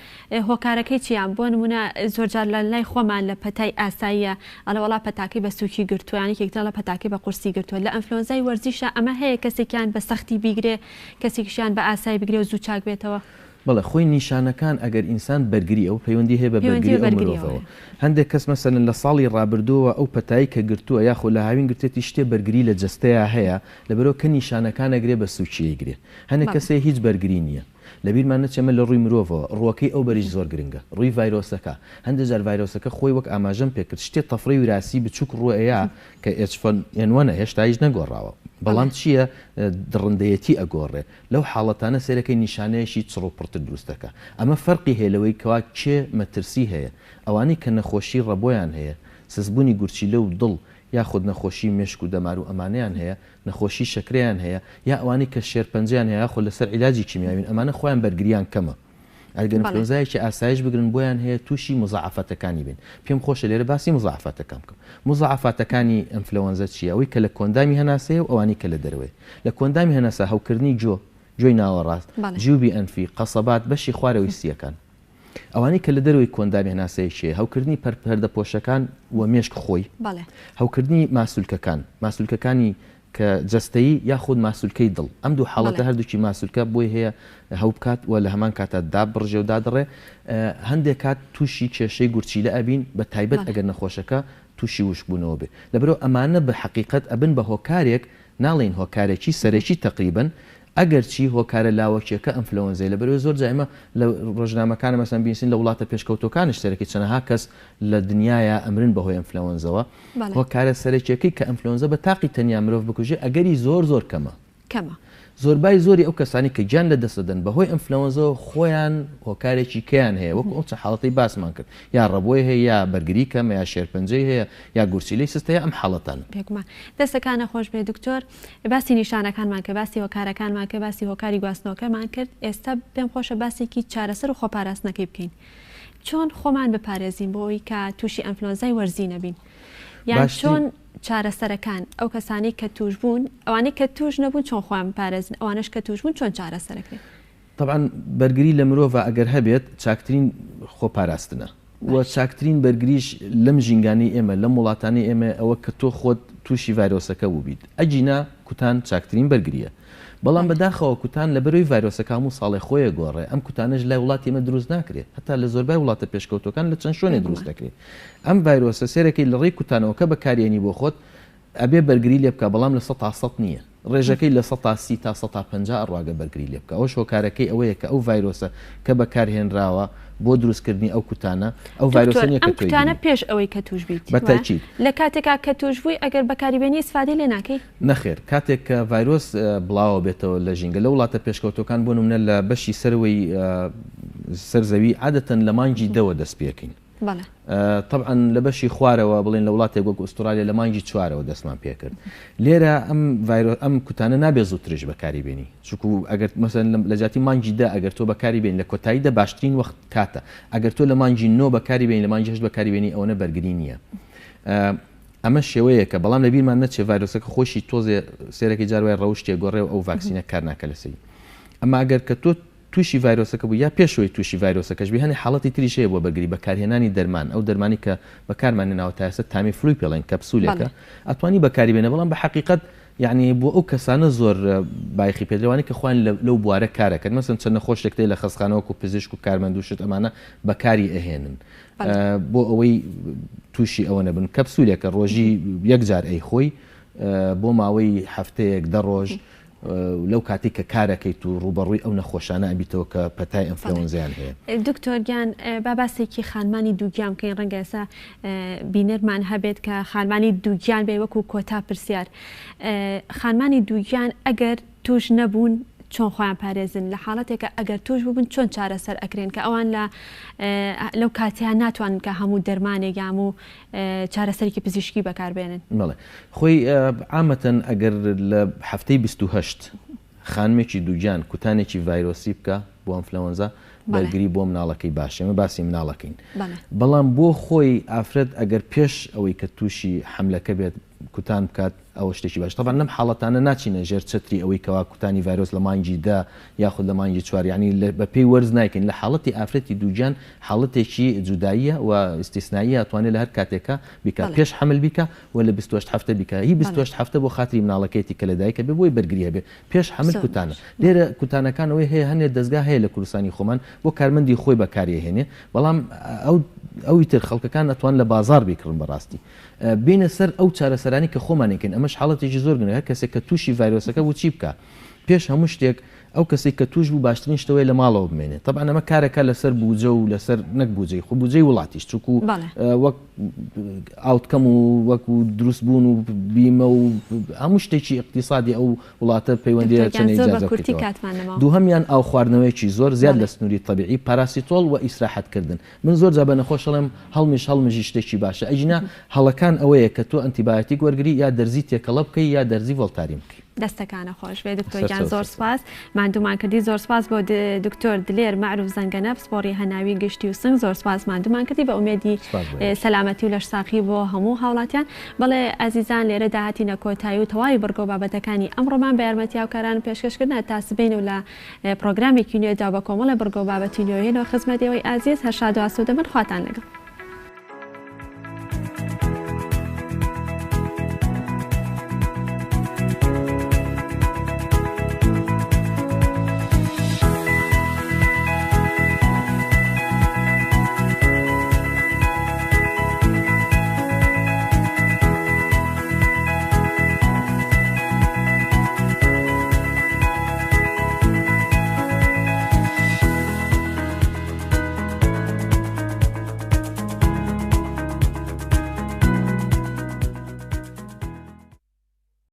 هۆکارەکەی چیان بۆ نمونە زۆرجار لە لای خۆمان لە پەتای ئاساییە ئەلەوەڵا پەتاکەی بە سووکی گرتووانی یەکتر لە پەتاکەی بە قورسی گرتووە لە ئەنفلۆنزای وەرزیشە ئەمە هەیە کەسێکیان بە سەختی بیگرێ کەسێکیشیان بە ئاسایی بگرێ و زوو چاک بێتەوە بەڵێ خۆی نیشانەکان ئەگەر ئینسان بەرگری ئەو پەیوەندی هەیە بە بەرگری ئەو مرۆڤەوە هەندێک کەس مەسەلەن لە ساڵی ڕابردووە ئەو پەتایی کە گرتووە یاخۆ لە هاوین گرتێتی شتێ بەرگری لە جستەیە هەیە لەبەرەوە کە نیشانەکان ئەگرێ بە سوچیەگرێ هەندێک کەسێ هیچ بەرگری نییە لەبیرمان نەچێمە لە ڕووی مرۆڤەوە ڕووەکەی ئەو بەریش زۆر گرنگە ڕووی ڤایرۆسەکە هەندێک جار ڤایرۆسەکە خۆی وەک ئاماژەم پێکرد شتێ تەفڕی وراسی بچووک ڕوئەیە کە H1N1 هێشتا هیچ نەگۆڕاوە بەڵام چییە دڕندەیەتی ئەگۆڕێ لەو حاڵەتانە سێرەکەی نیشانەیەشی چڕۆپڕتر دروستەکە ئەمە فەرقی هێلەوەی کەوا کێ مەترسی هەیە ئەوانەی کە نەخۆشی ڕەبۆیان هەیە سزبوونی گورچیلە و دڵ یاخود نەخۆشی مێشک و دەمار و ئەمانەیان هەیە نەخۆشی شەکریان هەیە یا ئەوانەی کە شێرپەنجیان هەیە خۆ لەسەر عیلاجی کیمیاوین ئەمانە خۆیان بەرگریان کەمە ئەگەر ئەنفلۆنزایەکی ئاسایش بگرن بۆیان هەیە تووشی مزعافەتەکانی بین پێم خۆشە لێرە باسی مزعافەتەکەم بکەم مزعافەتەکانی ئەنفلۆنزە چیە ئەوەی کە لە کۆندامی هەناسەیە و ئەوانی کە لە دەروێ لە کۆندامی هەناسە هەوکردنی جۆی ناوەڕاست جیوبی ئەنفی قەسەبات بەشی خوارەوەی سیەکان ئەوانەی کە لە دەروی کۆندامی هەناسەیەشێ هەوکردنی پەردە پۆشەکان و مێشک خۆی هەوکردنی ماسوولکەکانی کە جستەیی یاخود ماسوولکەی دڵ ئەم دوو حاڵەتە هەردووکی ماسوولکە بۆی هەیە هەوو بکات و لە هەمان کاتە دابڕژێ و دادڕێ هەندێک کات تووشی کێشەی گورچیلە ئەبین بە تایبەت ئەگەر نەخۆشەکە تووشی وشبوونەوە بێ لەبەرەوە ئەمانە بە حقیقت ئەبن بە هۆکارێک ناڵێن هۆکارێکی سەرەکی تقریبن ئەگەر چی هۆکارە لاوەکیەکە ئەنفلۆنزەی لەبەرەوە زۆر جایمە لە ڕۆژنامەکانە مەسەن بینسین لە وڵاتە پێشکەوتەکانش سەرەکی چەندەها کەس لە دنیاە ئەمرن بەهۆی ئەنفلۆنزەوە هۆکارە سەرەکیەکەی کە ئەنفلۆنزە بە تاقی تەنیا مرۆڤ بکوژێ ئەگەری زۆر کەمە زۆربای زۆری ئەو کەسانی کە گیان لە دەستدەن بەهۆی ئەنفلۆنزەوە خۆیان هۆکارێکی کیان هەیە وەکو ئەو چە حاڵەتی باسمان کرد یا ڕەبۆی هەیە یا بەرگری کەمە یا شێرپەنجەی هەیە یا گورچیلەی سستەیە ئەم حاڵەتان پێکمان دەستەکانە خۆش بێ دکتۆر باسی نیشانەکانمان کە باسی هۆکارەکانمان کە باسی هۆکاری گواستنەوەکەمان کرد ئێستا پێم خۆشە باسێکی چارەسەر و خۆپاراستنەکەی بکەین چۆن خۆمان بپارێزین بۆی کە تووشی ئەنفلۆنزای وەرزی نەبین یان چۆن چارەسەرەکان ئەو کەسانی کە توش بوون ئەوانەی کە توش نەبوون چۆن خۆیان بپارێزن ئەوانش کە توش بوون چۆن چارەسەرەکرێن طبعا بەرگری لە مرۆڤ ئەگەر هەبێت چاکترین خۆپاراستنە و چاکترین بەرگریش لەم ژینگانی ئێمە لەم وڵاتانی ئێمە ئەوە کە تۆ خۆت تووشی ڤایرۆسەکە بووبیت ئەجینا کوتان چاکترین بەرگریە بەڵام بەداخەوە کوتان لە بەرەوەی ڤایرۆسەکە هەموو ساڵی خۆیە گۆڕێ ئەم کوتانەش لای وڵاتی ئێمە دروست ناکرێت هەتا لە زۆربای وڵاتە پێشکەوتەکان لە چەند شوێنێ دروست دەکرێت ئەم ڤایرۆسە سێرەکەی لە ڕێی کوتانەوە کە بەکارێنی بۆ خۆت ئەبێ بەرگری لێ بکە بەڵام لە 100 نییە ڕێژەکەی لە 130 تا 150 ئەڕواگە بەرگری لێ بکە ئەوە شۆکارەکەی ئەوەیە کە ئەو ڤایرۆسە کە بەکارهێنراوە بۆ دروستکردنی ئەو کوتانە ئەو ڤایرۆسە ئەم کوتانە پێش ئەوەی کە توش بیت بەتاکید لە کاتێکا کە توش بووی ئەگەر بەکاریبێنی استفادەی لێ ناکەی نەخێر کاتێک کە ڤایرۆس بڵاوە بێتەوە لە ژینگە لە وڵاتە پێشکەوتەکان بۆ نمونە لە بەشی سەرەوەی سەرزەوی عادەتەن لە مانگی دەوە دەست پێکەین طبعا لە بەشی خوارەوە بڵێن لە وڵاتێک وەک ئوسترالیا لە مانگی چوارەوە دەستمان پێکرد لێرە ئەم کوتانە نابێ زووترش بەکاریبێنی چونکو ئەگەر مەسەن لە جاتی مانگی دا ئەگەر تۆ بەکاریبێن لە کۆتاییدا باشترین وەخت کاتە ئەگەر تۆ لە مانگی نۆ بەکاریبێن لە مانگی هەشت بەکاریبێنی ئەوە بەرگری نییە ئەمە شێوەیە کە بەڵام لە بیرمان نەچێ ڤایرۆسەکە خۆشی تۆزێ سێرەکەی جاروای ڕەوشتێ گۆڕێ و ئەو ڤاکسینە کار ناکە لەسەری ئەمە ئەگەر کە تۆ تووشی ڤایرۆسەکە بوو یا پێشەوەی تووشی ڤایرۆسەکەش بێ هەنێ حاڵەتی تریشەیە بۆ بەرگری بەکارهێنانی دەرمان ئەو دەرمانی کە بەکارمانێناوە تا ئێستا تامی فلوی پێڵێن کەپسولێکە ئەتوانی بەکاری بێنە بەڵام بە حقیقت یعنی بۆ ئەو کەسانە زۆر بایخی پێدرێوانی کە خوان لەو بوارە کارەکەن مەسن چەند نەخۆشێک لە خەستخانەوەکو پزیشک و کارمەندوشت ئەمانە بەکاری ئەهێنن بۆ ئەوەی تووشی ئەوە نەبن کەپسولێکە ڕۆژی یەکجار ئەی خۆی بۆ ماوەی هەفتەیەک دە ڕۆژ لەو کاتی کە کارەکەیت و ڕوبەڕووی ئەو نەخۆشانە ئەبیتەوە کە پەتای ئەنفلەوەنزیان هەیە. دکتۆر گیان باباسێکی خانمانی دووگیان کەین ڕەنگە ئێستا بینەرمان هەبێت کە خانمانی دووگیان بێ وەکو کۆتا پرسیار خانمانی دووگیان ئەگەر توش نەبوون چۆن خۆیان پارێزن لە حاڵەتێکە ئەگەر توش بوون چۆن چارەسەر ئەکرێن کە ئەوان لەو کاتیان ناتوانن کە هەموو دەرمانێک یام و چارەسەرێکی پزیشکی بەکاربێنن. بڵێ خۆی عامەتەن ئەگەر لە هەفتەی 28 خانمێکی دووجان کوتانێکی ڤایرۆسی بکە بۆ ئەنفلەوەنزا بەرگری بۆ مناڵەکەی باشە ئێمە باسی مناڵەکەین بەڵام بۆ خۆی ئافرەت ئەگەر پێش ئەوەی کە تووشی حملەکە بێت کوتان بکات ئەوە شتێکی باش طبعا نەم حاڵەتانە ناچینە ژێر چتری ئەوەی کەوا کوتانی ڤایرۆس لە مانگی دا یاخود لە مانگی چوار یعنی بە پێی وەرز نایکەین لە حاڵەتی ئافرەتی دووجان حاڵەتێکی جوداییە و ئیستیسناییە ئەتوانێت لە هەر کاتێکە بیکە پێش حمل بیکە و لە 28 هەفتە بیکە هی 28 هەفتە بۆ خاتری مناڵەکەیەتی کە لەدایکە بێ بۆی بەرگری هەبێ پێش حمل کوتانە لێرە کوتانەکانەوەی هەیە هەندێک دەستگا هەیە لە کوردستانی خۆمان بۆ کارمەندی خۆی بەکارهێنێ بەڵام ئەوی تر خەڵکەکان ئەتوان لە بازار بیکڕن بەڕاستی بینە سەر ئەو چارەسەرانی کە خۆمانێکن ئەمەش حاڵەتێکی زۆر گرنگە کەسێک کە تووشی ڤایرۆسەکە بۆ چی بکە پێش هەموو شتێک ئەو کەسێک کە توش بوو باشترین شتەوەی لە ماڵەوە بمێنێت طبعا ئەمە کارەکە لەسەر بوجە و لەسەر نەک بوجەی خۆ بوجەی وڵاتیش چووکو وەک ئاوتکەم و وەکو دروست بوون و بیمە و هەموو شتێکی اقتصادی ئەو وڵاتە پەیوەندی دووهەمیان ئاو خواردنەوەیکی زۆر زیاد لە سنووری طبیعی پاراسیتۆڵ و ئیسراحەتکردن من زۆر جا بە نەخۆشەڵێم هەڵمیژی شتێکی باشە ئەجینا هەڵەکان ئەوەیە کە تۆ ئەنتیبایۆتیک وەرگری یا دەرزی تێکەڵە بکەی یا دەرزی ڤۆڵتاری بکەی دەستەکانە خۆش بێ دکتۆر زۆر سپاس مادومان کردی زۆر سپاس بۆ دکتۆر دلێر معروف زەنگەنە پسپۆڕی هەناوی گشتی و سنگ زۆر سپاس مادومان کردی بە ئومێدی سەلامەتی و لەشساقی بۆ هەموو هاوڵاتیان بەڵێ ئازیزان لێرە داهاتینە کۆتایی و تەواوی بەرگۆ بابەتەکانی ئەمڕۆمان بە یارمەتی هاوکاران پێشکەشکردن تا سبەین و لە پرۆگرامێکی نوێدا بە کۆمەڵە بەرگۆ بابەتی نوێنەوە خزمەتەوەی ئازیز هەر شاد و ئاسوودە من خواتان لەگەڵ